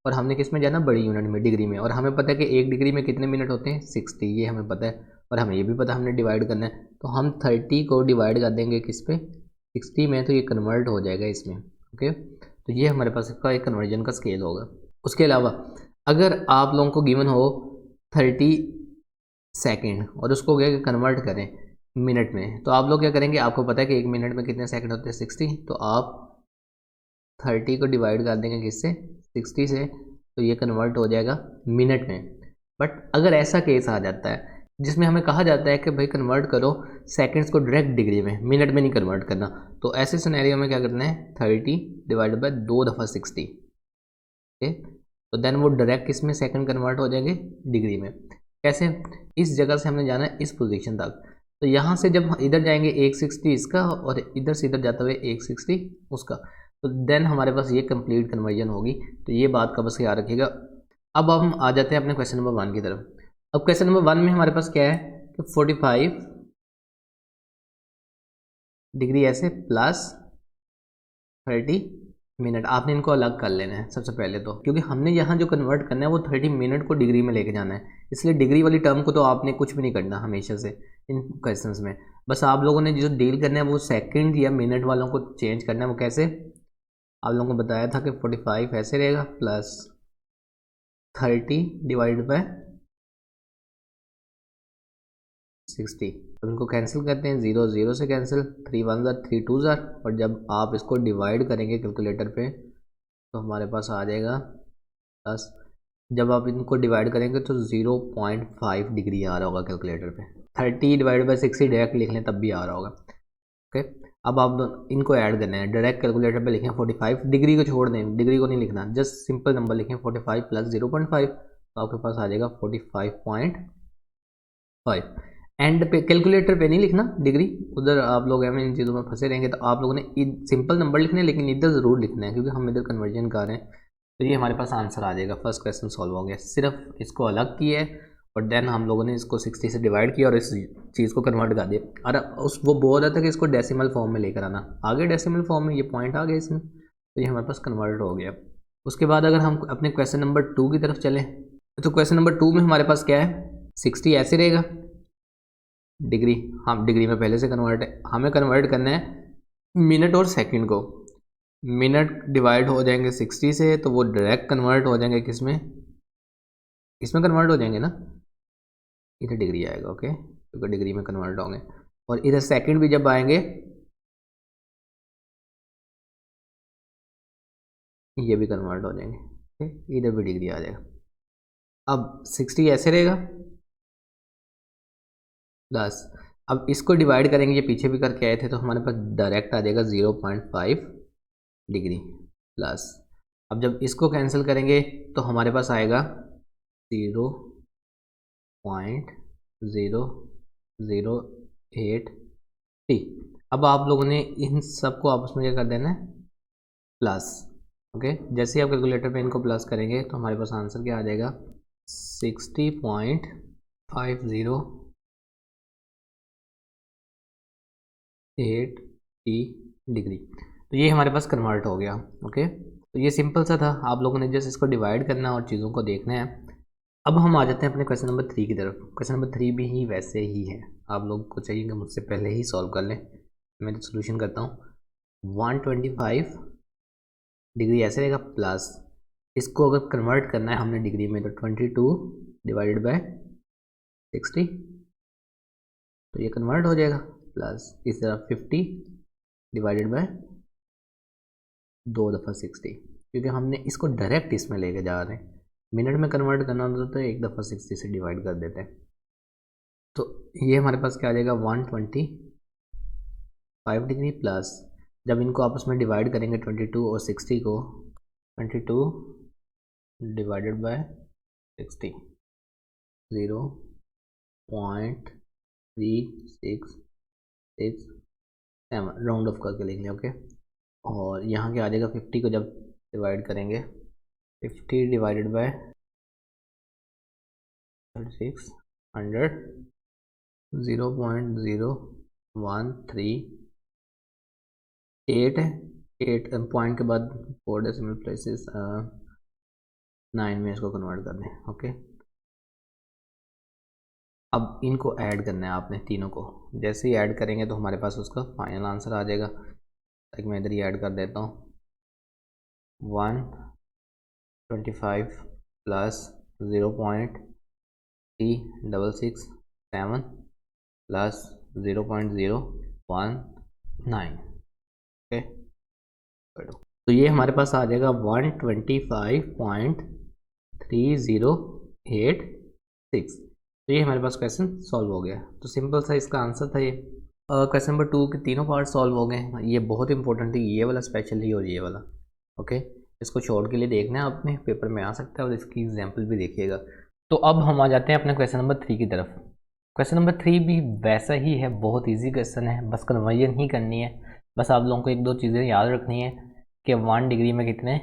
और हमने किस में जाना बड़ी यूनिट में, डिग्री में, और हमें पता है कि 1 डिग्री में कितने मिनट होते हैं 60, ये हमें पता है, और हमें ये भी पता है हमने डिवाइड करना है, तो हम 30 को डिवाइड कर देंगे किस पे 60 में, तो ये कन्वर्ट हो जाएगा इसमें, ओके। तो ये हमारे पास इसका एक कन्वर्जन का स्केल होगा। उसके अलावा अगर आप लोगों को गिवन हो 30 सेकेंड और उसको क्या कन्वर्ट करें मिनट में, तो आप लोग क्या करेंगे, आपको पता है कि 1 मिनट में कितने सेकंड होते हैं 60, तो आप 30 को डिवाइड कर देंगे किससे 60 से, तो ये कन्वर्ट हो जाएगा मिनट में। बट अगर ऐसा केस आ जाता है जिसमें हमें कहा जाता है कि भाई कन्वर्ट करो सेकंड्स को डायरेक्ट डिग्री में, मिनट में नहीं कन्वर्ट करना, तो ऐसे सिनेरियो में क्या करना है 30 डिवाइड बाय 2 दफ़ा 60, ओके। तो देन वो डायरेक्ट किस में सेकंड कन्वर्ट हो जाएंगे डिग्री में। कैसे, इस जगह से हमने जाना है इस पोजीशन तक, तो यहाँ से जब इधर जाएंगे 160 इसका और इधर से इधर जाते हुए 160 उसका, तो देन हमारे पास ये कंप्लीट कन्वर्जन होगी। तो ये बात का बस याद रखिएगा। अब हम आ जाते हैं अपने क्वेश्चन नंबर 1 की तरफ। अब क्वेश्चन नंबर 1 में हमारे पास क्या है कि 45 डिग्री ऐसे प्लस 30 मिनट, आपने इनको अलग कर लेना है सबसे पहले तो, क्योंकि हमने यहाँ जो कन्वर्ट करना है वो 30 मिनट को डिग्री में लेके जाना है, इसलिए डिग्री वाली टर्म को तो आपने कुछ भी नहीं करना हमेशा से इन क्वेश्चंस में। बस आप लोगों ने जो डील करना है वो सेकंड या मिनट वालों को चेंज करना है। वो कैसे, आप लोगों को बताया था कि 45 ऐसे रहेगा प्लस 30 डिवाइड बाय 60। अब इनको कैंसिल करते हैं, 0 0 से कैंसिल, 3 1 ज़ार 3 2 ज़ार, और जब आप इसको डिवाइड करेंगे कैलकुलेटर पे तो हमारे पास आ जाएगा प्लस, जब आप इनको डिवाइड करेंगे तो 0.5 डिग्री आ रहा होगा कैलकुलेटर पे। 30 डिवाइड बाई 60 डायरेक्ट लिख लें तब भी आ रहा होगा, ओके। अब आप इनको ऐड करना है, डायरेक्ट कैलकुलेटर पे लिखें 45, डिग्री को छोड़ दें, डिग्री को नहीं लिखना, जस्ट सिंपल नंबर लिखें 45 प्लस 0.5, तो आपके पास आ जाएगा 45.5। एंड पे कैलकुलेटर पे नहीं लिखना डिग्री, उधर आप लोग हमें इन चीज़ों में फंसे रहेंगे, तो आप लोगों ने सिंपल नंबर लिखने हैं लेकिन इधर ज़रूर लिखना है क्योंकि हम इधर कन्वर्जन कर रहे हैं। तो ये हमारे पास आंसर आ जाएगा, फर्स्ट क्वेश्चन सॉल्व हो गया। सिर्फ इसको अलग किया है और देन हम लोगों ने इसको 60 से डिवाइड किया और इस चीज़ को कन्वर्ट कर दिया। और उस वो बोल रहा था कि इसको डेसिमल फॉर्म में लेकर आना, आगे डेसिमल फॉर्म में, ये पॉइंट आ गया इसमें, तो ये हमारे पास कन्वर्ट हो गया। उसके बाद अगर हम अपने क्वेश्चन नंबर 2 की तरफ चलें, तो क्वेश्चन नंबर 2 में हमारे पास क्या है, 60 ऐसे रहेगा डिग्री, हम डिग्री में पहले से कन्वर्ट है, हमें कन्वर्ट करना है मिनट और सेकंड को। मिनट डिवाइड हो जाएंगे 60 से तो वो डायरेक्ट कन्वर्ट हो जाएंगे किसमें, इसमें कन्वर्ट हो जाएंगे ना, इधर डिग्री आएगा, ओके, क्योंकि डिग्री में कन्वर्ट होंगे। और इधर सेकंड भी जब आएंगे ये भी कन्वर्ट हो जाएंगे, ओके, इधर भी डिग्री आ जाएगा। अब 60 ऐसे रहेगा प्लस, अब इसको डिवाइड करेंगे, ये पीछे भी करके आए थे, तो हमारे पास डायरेक्ट आ जाएगा 0.5 डिग्री प्लस। अब जब इसको कैंसिल करेंगे तो हमारे पास आएगा 0.05 0.08t। अब आप लोगों ने इन सब को आपस में क्या कर देना है, प्लस। ओके, जैसे ही आप कैलकुलेटर पे इनको प्लस करेंगे तो हमारे पास आंसर क्या आ जाएगा, 60.50 डिग्री। तो ये हमारे पास कन्वर्ट हो गया। ओके, तो ये सिंपल सा था, आप लोगों ने जस्ट इसको डिवाइड करना और चीज़ों को देखना है। अब हम आ जाते हैं अपने क्वेश्चन नंबर 3 की तरफ। क्वेश्चन नंबर 3 भी ही वैसे ही है, आप लोग को चाहिए कि मुझसे पहले ही सॉल्व कर लें। मैं तो सोल्यूशन करता हूँ। 125 डिग्री ऐसे रहेगा प्लस, इसको अगर कन्वर्ट करना है हमने डिग्री में तो 22 डिवाइडेड बाय 60, तो ये कन्वर्ट हो जाएगा। प्लस इस तरह 50 डिवाइडेड बाय 2 दफ़ा 60, क्योंकि हमने इसको डायरेक्ट इसमें लेके जा रहे हैं। मिनट में कन्वर्ट करना होता तो एक दफ़ा 60 से डिवाइड कर देते हैं। तो ये हमारे पास क्या आ जाएगा, 125 डिग्री प्लस, जब इनको आपस में डिवाइड करेंगे 22 और 60 को, 22 डिवाइडेड बाय 60, 0.3667 राउंड ऑफ करके लिख लें। ओके, और यहाँ क्या आ जाएगा, 50 को जब डिवाइड करेंगे, 50 डिवाइडेड बाय 3600, 0.0138 है। 8 पॉइंट के बाद 4 डेसिमल प्लेसेस 9 में इसको कन्वर्ट कर दें। ओके, अब इनको ऐड करना है आपने तीनों को। जैसे ही ऐड करेंगे तो हमारे पास उसका फाइनल आंसर आ जाएगा। लाइक मैं इधर ही ऐड कर देता हूँ, 125 प्लस 0.3667 प्लस 0.019। ओके, तो ये हमारे पास आ जाएगा 125.3086। तो ये हमारे पास क्वेश्चन सॉल्व हो गया। तो सिंपल सा इसका आंसर था ये। क्वेश्चन नंबर 2 के तीनों पार्ट सॉल्व हो गए। ये बहुत इंपॉर्टेंट है, ये वाला स्पेशली और ये वाला। ओके, इसको शॉर्ट के लिए देखना है, अपने पेपर में आ सकता है और इसकी एग्जाम्पल भी देखिएगा। तो अब हम आ जाते हैं अपने क्वेश्चन नंबर 3 की तरफ। क्वेश्चन नंबर 3 भी वैसा ही है, बहुत ईजी क्वेश्चन है, बस कन्वर्जन ही करनी है। बस आप लोगों को एक दो चीज़ें याद रखनी है कि 1 डिग्री में कितने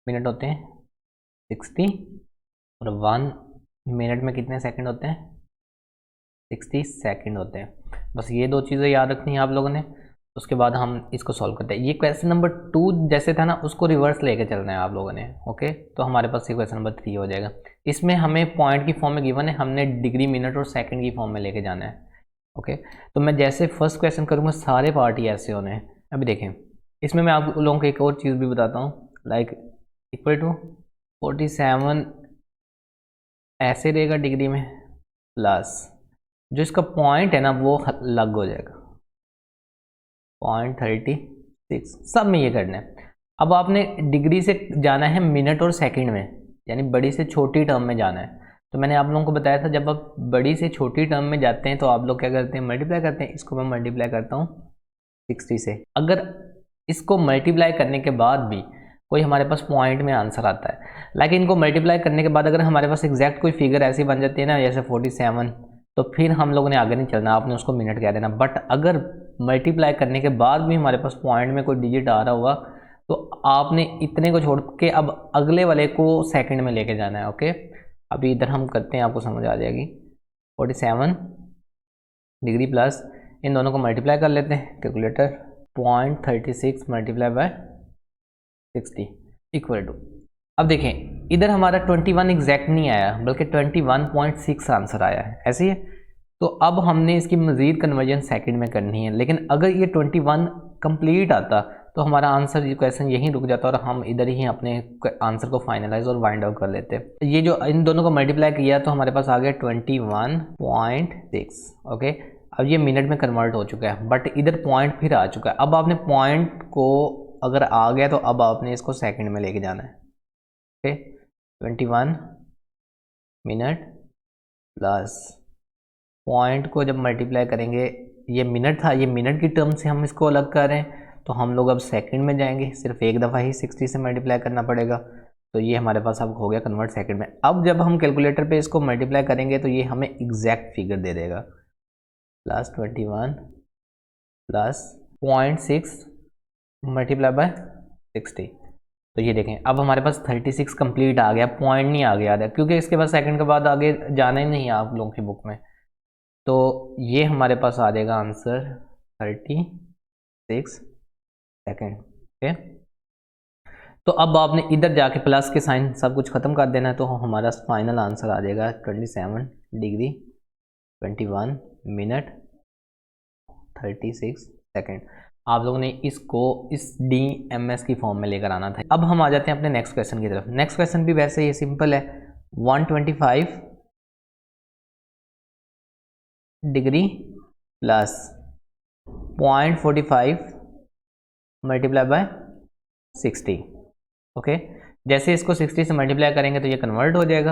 मिनट होते हैं, 60, और 1 मिनट में कितने सेकंड होते हैं, 60 सेकंड होते हैं। बस ये दो चीज़ें याद रखनी है आप लोगों ने। उसके बाद हम इसको सॉल्व करते हैं। ये क्वेश्चन नंबर 2 जैसे था ना, उसको रिवर्स लेके चलना है आप लोगों ने। ओके, तो हमारे पास ये क्वेश्चन नंबर 3 हो जाएगा। इसमें हमें पॉइंट की फॉर्म में गिवन है, हमने डिग्री, मिनट और सेकंड की फॉर्म में लेके जाना है। ओके, तो मैं जैसे फर्स्ट क्वेश्चन करूँगा सारे पार्ट ही ऐसे होने हैं। अभी देखें, इसमें मैं आप लोगों को एक और चीज़ भी बताता हूँ, लाइक इक्वल टू 47 ऐसे रहेगा डिग्री में, प्लस जो इसका पॉइंट है ना वो अलग हो जाएगा, 0.36। सब में ये करना है। अब आपने डिग्री से जाना है मिनट और सेकंड में, यानी बड़ी से छोटी टर्म में जाना है। तो मैंने आप लोगों को बताया था, जब आप बड़ी से छोटी टर्म में जाते हैं तो आप लोग क्या करते हैं, मल्टीप्लाई करते हैं। इसको मैं मल्टीप्लाई करता हूँ 60 से। अगर इसको मल्टीप्लाई करने के बाद भी कोई हमारे पास पॉइंट में आंसर आता है, लेकिन इनको मल्टीप्लाई करने के बाद अगर हमारे पास एग्जैक्ट कोई फिगर ऐसी बन जाती है ना, जैसे 47, तो फिर हम लोगों ने आगे नहीं चलना, आपने उसको मिनट कह देना। बट अगर मल्टीप्लाई करने के बाद भी हमारे पास पॉइंट में कोई डिजिट आ रहा होगा तो आपने इतने को छोड़ के अब अगले वाले को सेकंड में लेके जाना है। ओके, अभी इधर हम करते हैं, आपको समझ आ जाएगी। 47 डिग्री प्लस इन दोनों को मल्टीप्लाई कर लेते हैं, calculator, 0.36 multiply by 60 equal to, अब देखें इधर हमारा 21 एग्जैक्ट नहीं आया बल्कि 21.6 आंसर आया है, ऐसे ही है। तो अब हमने इसकी मज़ीद कन्वर्जन सेकंड में करनी है। लेकिन अगर ये 21 कंप्लीट आता तो हमारा आंसर क्वेश्चन यहीं रुक जाता और हम इधर ही अपने आंसर को फाइनलाइज और वाइंड आउट कर लेते। ये जो इन दोनों को मल्टीप्लाई किया तो हमारे पास आ गया 21.6। ओके, अब ये मिनट में कन्वर्ट हो चुका है, बट इधर पॉइंट फिर आ चुका है। अब आपने पॉइंट को अगर आ गया तो अब आपने इसको सेकंड में लेके जाना है। ओके, 21 मिनट प्लस पॉइंट को जब मल्टीप्लाई करेंगे, ये मिनट था, ये मिनट की टर्म से हम इसको अलग कर रहे हैं, तो हम लोग अब सेकंड में जाएंगे, सिर्फ एक दफ़ा ही 60 से मल्टीप्लाई करना पड़ेगा। तो ये हमारे पास अब हो गया कन्वर्ट सेकंड में। अब जब हम कैलकुलेटर पे इसको मल्टीप्लाई करेंगे तो ये हमें एग्जैक्ट फिगर दे देगा। Plus 21 plus 0.6 multiply by 60। तो ये देखें अब हमारे पास 36 कंप्लीट आ गया, पॉइंट नहीं आ गया क्योंकि इसके बाद सेकंड के बाद आगे जाना ही नहीं है आप लोगों की बुक में। तो ये हमारे पास आ जाएगा आंसर 36 सेकंड। ओके, तो अब आपने इधर जाके प्लस के साइन सब कुछ ख़त्म कर देना है, तो हमारा फाइनल आंसर आ जाएगा 27 डिग्री 21 मिनट 36 सेकंड। आप लोगों ने इसको इस DMS की फॉर्म में लेकर आना था। अब हम आ जाते हैं अपने नेक्स्ट क्वेश्चन की तरफ। नेक्स्ट क्वेश्चन भी वैसे ही सिंपल है, 125 degree plus 0.45 multiply by 60। Okay, जैसे इसको 60 से मल्टीप्लाई करेंगे तो ये कन्वर्ट हो जाएगा।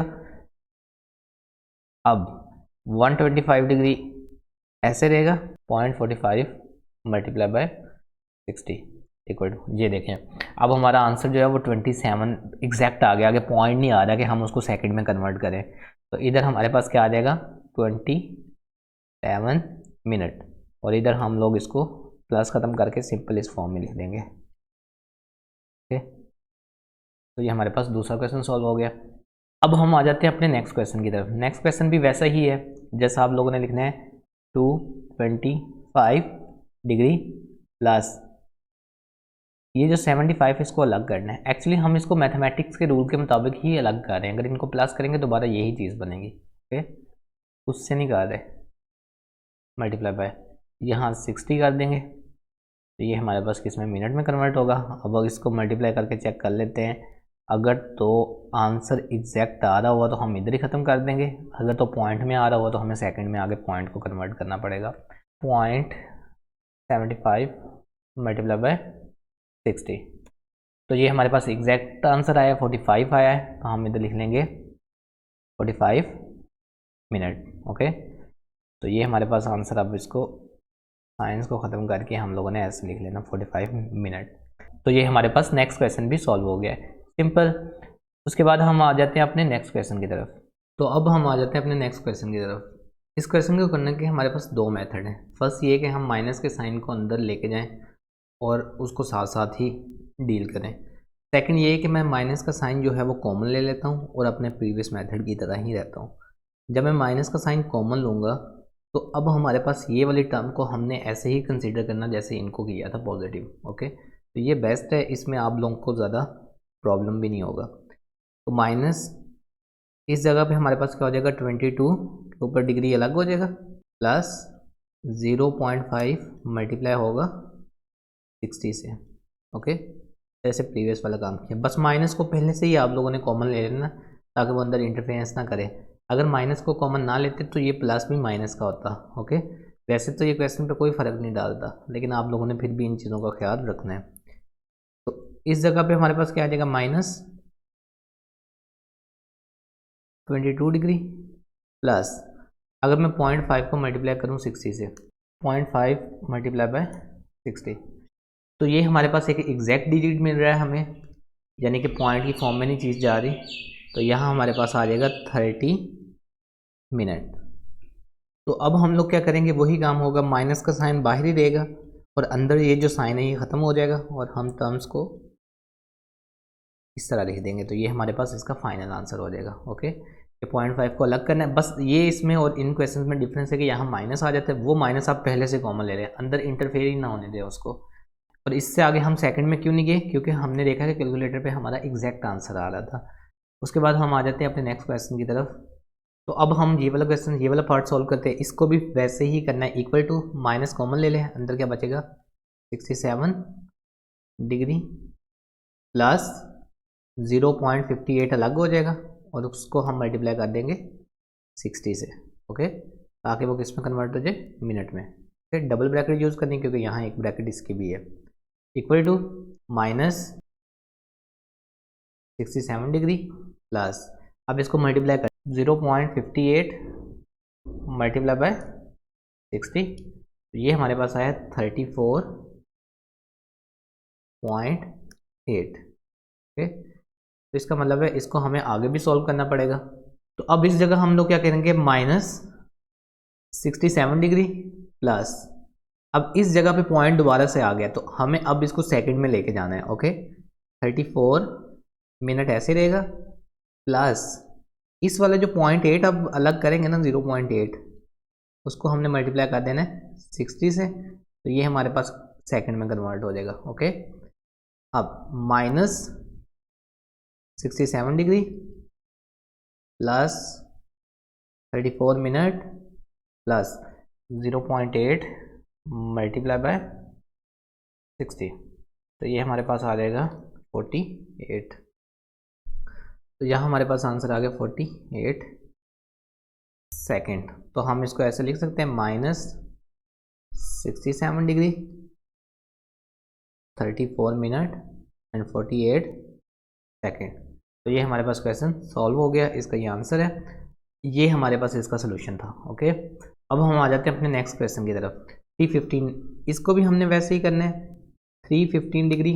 अब 125 डिग्री ऐसे रहेगा, 0.45 मल्टीप्लाई बाय 60 इक्वल टू, ये देखें अब हमारा आंसर जो है वो 27 एग्जैक्ट आ गया। आगे पॉइंट नहीं आ रहा कि हम उसको सेकंड में कन्वर्ट करें। तो इधर हमारे पास क्या आ जाएगा 27 मिनट, और इधर हम लोग इसको प्लस ख़त्म करके सिंपल इस फॉर्म में लिख देंगे। ओके, तो ये हमारे पास दूसरा क्वेश्चन सॉल्व हो गया। अब हम आ जाते हैं अपने नेक्स्ट क्वेश्चन की तरफ। नेक्स्ट क्वेश्चन भी वैसा ही है, जैसा आप लोगों ने लिखना है 225 डिग्री प्लस ये जो 75 इसको अलग करना है। एक्चुअली हम इसको मैथमेटिक्स के रूल के मुताबिक ही अलग कर रहे हैं, अगर इनको प्लस करेंगे दोबारा यही चीज़ बनेगी। ओके, उससे नहीं कर रहे, मल्टीप्लाई बाय यहाँ 60 कर देंगे, तो ये हमारे पास किस में मिनट में कन्वर्ट होगा। अब इसको मल्टीप्लाई करके चेक कर लेते हैं, अगर तो आंसर एग्जैक्ट आ रहा हुआ तो हम इधर ही ख़त्म कर देंगे, अगर तो पॉइंट में आ रहा हुआ तो हमें सेकंड में आगे पॉइंट को कन्वर्ट करना पड़ेगा। 0.75 मल्टीप्लाई बाय 60, तो ये हमारे पास एग्जैक्ट आंसर आया 45 आया है, तो हम इधर लिख लेंगे 45 मिनट। ओके, तो ये हमारे पास आंसर, अब इसको साइंस को ख़त्म करके हम लोगों ने ऐसे लिख लेना 45 मिनट। तो ये हमारे पास नेक्स्ट क्वेश्चन भी सॉल्व हो गया है, सिंपल। उसके बाद हम आ जाते हैं अपने नेक्स्ट क्वेश्चन की तरफ। तो अब हम आ जाते हैं अपने नेक्स्ट क्वेश्चन की तरफ। इस क्वेश्चन को करने के हमारे पास दो मेथड हैं। फर्स्ट ये कि हम माइनस के साइन को अंदर लेके जाएं और उसको साथ साथ ही डील करें। सेकंड ये है कि मैं माइनस का साइन जो है वो कॉमन ले लेता हूँ और अपने प्रीवियस मेथड की तरह ही रहता हूँ। जब मैं माइनस का साइन कॉमन लूँगा तो अब हमारे पास ये वाली टर्म को हमने ऐसे ही कंसीडर करना जैसे इनको किया था पॉजिटिव। ओके, तो ये बेस्ट है, इसमें आप लोगों को ज़्यादा प्रॉब्लम भी नहीं होगा। तो माइनस इस जगह पे हमारे पास क्या हो जाएगा 22 के ऊपर डिग्री अलग हो जाएगा, प्लस 0.5 मल्टीप्लाई होगा 60 से। ओके, जैसे प्रीवियस वाला काम किया, बस माइनस को पहले से ही आप लोगों ने कॉमन ले लेना ताकि वो अंदर इंटरफेरेंस ना करे। अगर माइनस को कॉमन ना लेते तो ये प्लस भी माइनस का होता। ओके, वैसे तो ये क्वेश्चन पे कोई फ़र्क नहीं डालता, लेकिन आप लोगों ने फिर भी इन चीज़ों का ख्याल रखना है। तो इस जगह पे हमारे पास क्या आ जाएगा माइनस 22 डिग्री प्लस, अगर मैं 0.5 को मल्टीप्लाई करूँ 60 से, 0.5 मल्टीप्लाई बाय 60, तो ये हमारे पास एक एग्जैक्ट डिजिट मिल रहा है हमें, यानी कि पॉइंट की फॉर्म में नहीं चीज़ जा रही। तो यहाँ हमारे पास आ जाएगा 30 मिनट। तो अब हम लोग क्या करेंगे, वही काम होगा, माइनस का साइन बाहर ही रहेगा और अंदर ये जो साइन है ये ख़त्म हो जाएगा और हम टर्म्स को इस तरह लिख देंगे। तो ये हमारे पास इसका फाइनल आंसर हो जाएगा। ओके, ये 0.5 को अलग करना है, बस ये इसमें और इन क्वेश्चन में डिफरेंस है कि यहाँ माइनस आ जाता है, वो माइनस आप पहले से कॉमन ले रहे हैं, अंदर इंटरफेयर ही ना होने दें उसको। और इससे आगे हम सेकंड में क्यों नहीं गए, क्योंकि हमने देखा कि कैलकुलेटर पे हमारा एग्जैक्ट आंसर आ रहा था। उसके बाद हम आ जाते हैं अपने नेक्स्ट क्वेश्चन की तरफ। तो अब हम ये वाला क्वेश्चन, ये वाला पार्ट सॉल्व करते हैं। इसको भी वैसे ही करना है, इक्वल टू माइनस कॉमन ले लें, अंदर क्या बचेगा 67 डिग्री प्लस 0.58 अलग हो जाएगा और उसको हम मल्टीप्लाई कर देंगे 60 से। ओके, ताकि वो किस में कन्वर्ट हो जाए, मिनट में। फिर डबल ब्रैकेट यूज़ करनी क्योंकि यहाँ एक ब्रैकेट इसकी भी है, equal to minus 67 degree plus, अब इसको मल्टीप्लाई कर 0.58 मल्टीप्लाई बाय 60, तो ये हमारे पास आया 34.8। ओके, तो इसका मतलब है इसको हमें आगे भी सॉल्व करना पड़ेगा। तो अब इस जगह हम लोग क्या करेंगे, माइनस 67 डिग्री प्लस, अब इस जगह पे पॉइंट दोबारा से आ गया तो हमें अब इसको सेकंड में लेके जाना है। ओके, 34 मिनट ऐसे रहेगा, प्लस इस वाले जो 0.8 अब अलग करेंगे ना 0.8, उसको हमने मल्टीप्लाई कर देना है 60 से, तो ये हमारे पास सेकंड में कन्वर्ट हो जाएगा। ओके, अब minus 67 degree plus 34 minute plus 0.8 multiply by 60, तो ये हमारे पास आ जाएगा 48। तो यहाँ हमारे पास आंसर आ गया 48 सेकेंड। तो हम इसको ऐसे लिख सकते हैं minus 67 degree 34 minute and 48 second. तो ये हमारे पास क्वेश्चन सॉल्व हो गया, इसका ये आंसर है, ये हमारे पास इसका सोल्यूशन था। ओके, अब हम आ जाते हैं अपने नेक्स्ट क्वेश्चन की तरफ। 315, इसको भी हमने वैसे ही करना है, 315 डिग्री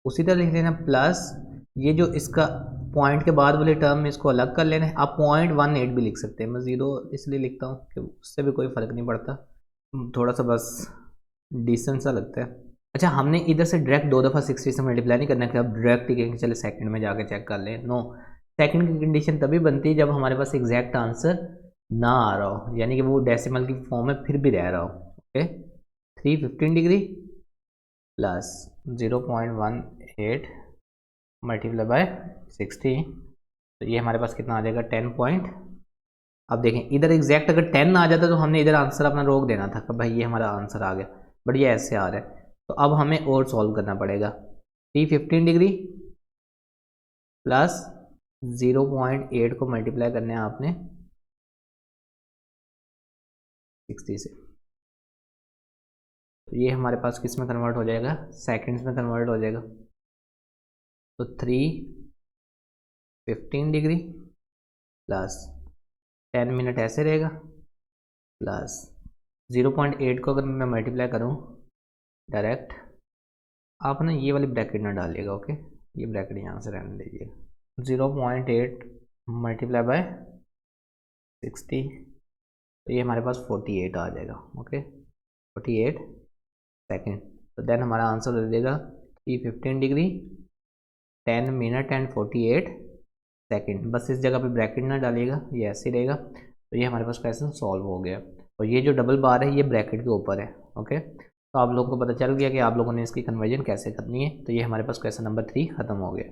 उसी तरह लिख लेना, प्लस ये जो इसका पॉइंट के बाद वाले टर्म में इसको अलग कर लेना है। आप 0.18 भी लिख सकते हैं, मैं 0 इसलिए लिखता हूँ कि उससे भी कोई फ़र्क नहीं पड़ता, थोड़ा सा बस डिसेंट सा लगता है। अच्छा, हमने इधर से डायरेक्ट 2 दफ़ा 60 से मल्टीप्लाई नहीं करना कि अब डायरेक्ट ही चले सेकंड में जाके चेक कर लें। नो, सेकंड की कंडीशन तभी बनती है जब हमारे पास एग्जैक्ट आंसर ना आ रहा हो, यानी कि वो डेसिमल की फॉर्म में फिर भी रह रहा हो। Okay, 315 degree plus 0.18 multiply by 60, तो ये हमारे पास कितना आ जाएगा 10 पॉइंट। अब देखें इधर एग्जैक्ट अगर 10 आ जाता तो हमने इधर आंसर अपना रोक देना था कि भाई ये हमारा आंसर आ गया, बट ये ऐसे आ रहा है। तो अब हमें और सॉल्व करना पड़ेगा। 315 डिग्री प्लस 0.8 को मल्टीप्लाई करना है आपने 60 से, तो ये हमारे पास किस में कन्वर्ट हो जाएगा, सेकंड्स में कन्वर्ट हो जाएगा। तो 315 डिग्री प्लस 10 मिनट ऐसे रहेगा, प्लस 0.8 को अगर मैं मल्टीप्लाई करूँ डायरेक्ट, आप ना ये वाली ब्रैकेट ना डालिएगा। ओके, ये ब्रैकेट यहाँ से रहने दीजिएगा। 0.8 मल्टीप्लाई बाय 60, तो ये हमारे पास 48 आ जाएगा। Okay, 48 second. तो देन हमारा आंसर हो जाएगा 315 डिग्री 10 मिनट एंड 48 सेकेंड। बस इस जगह पे ब्रैकेट ना डालिएगा, ये ऐसे ही रहेगा। तो ये हमारे पास क्वेश्चन सॉल्व हो गया, और ये जो डबल बार है ये ब्रैकेट के ऊपर है। ओके, तो आप लोगों को पता चल गया कि आप लोगों ने इसकी कन्वर्जन कैसे करनी है। तो ये हमारे पास क्वेश्चन नंबर 3 खत्म हो गया।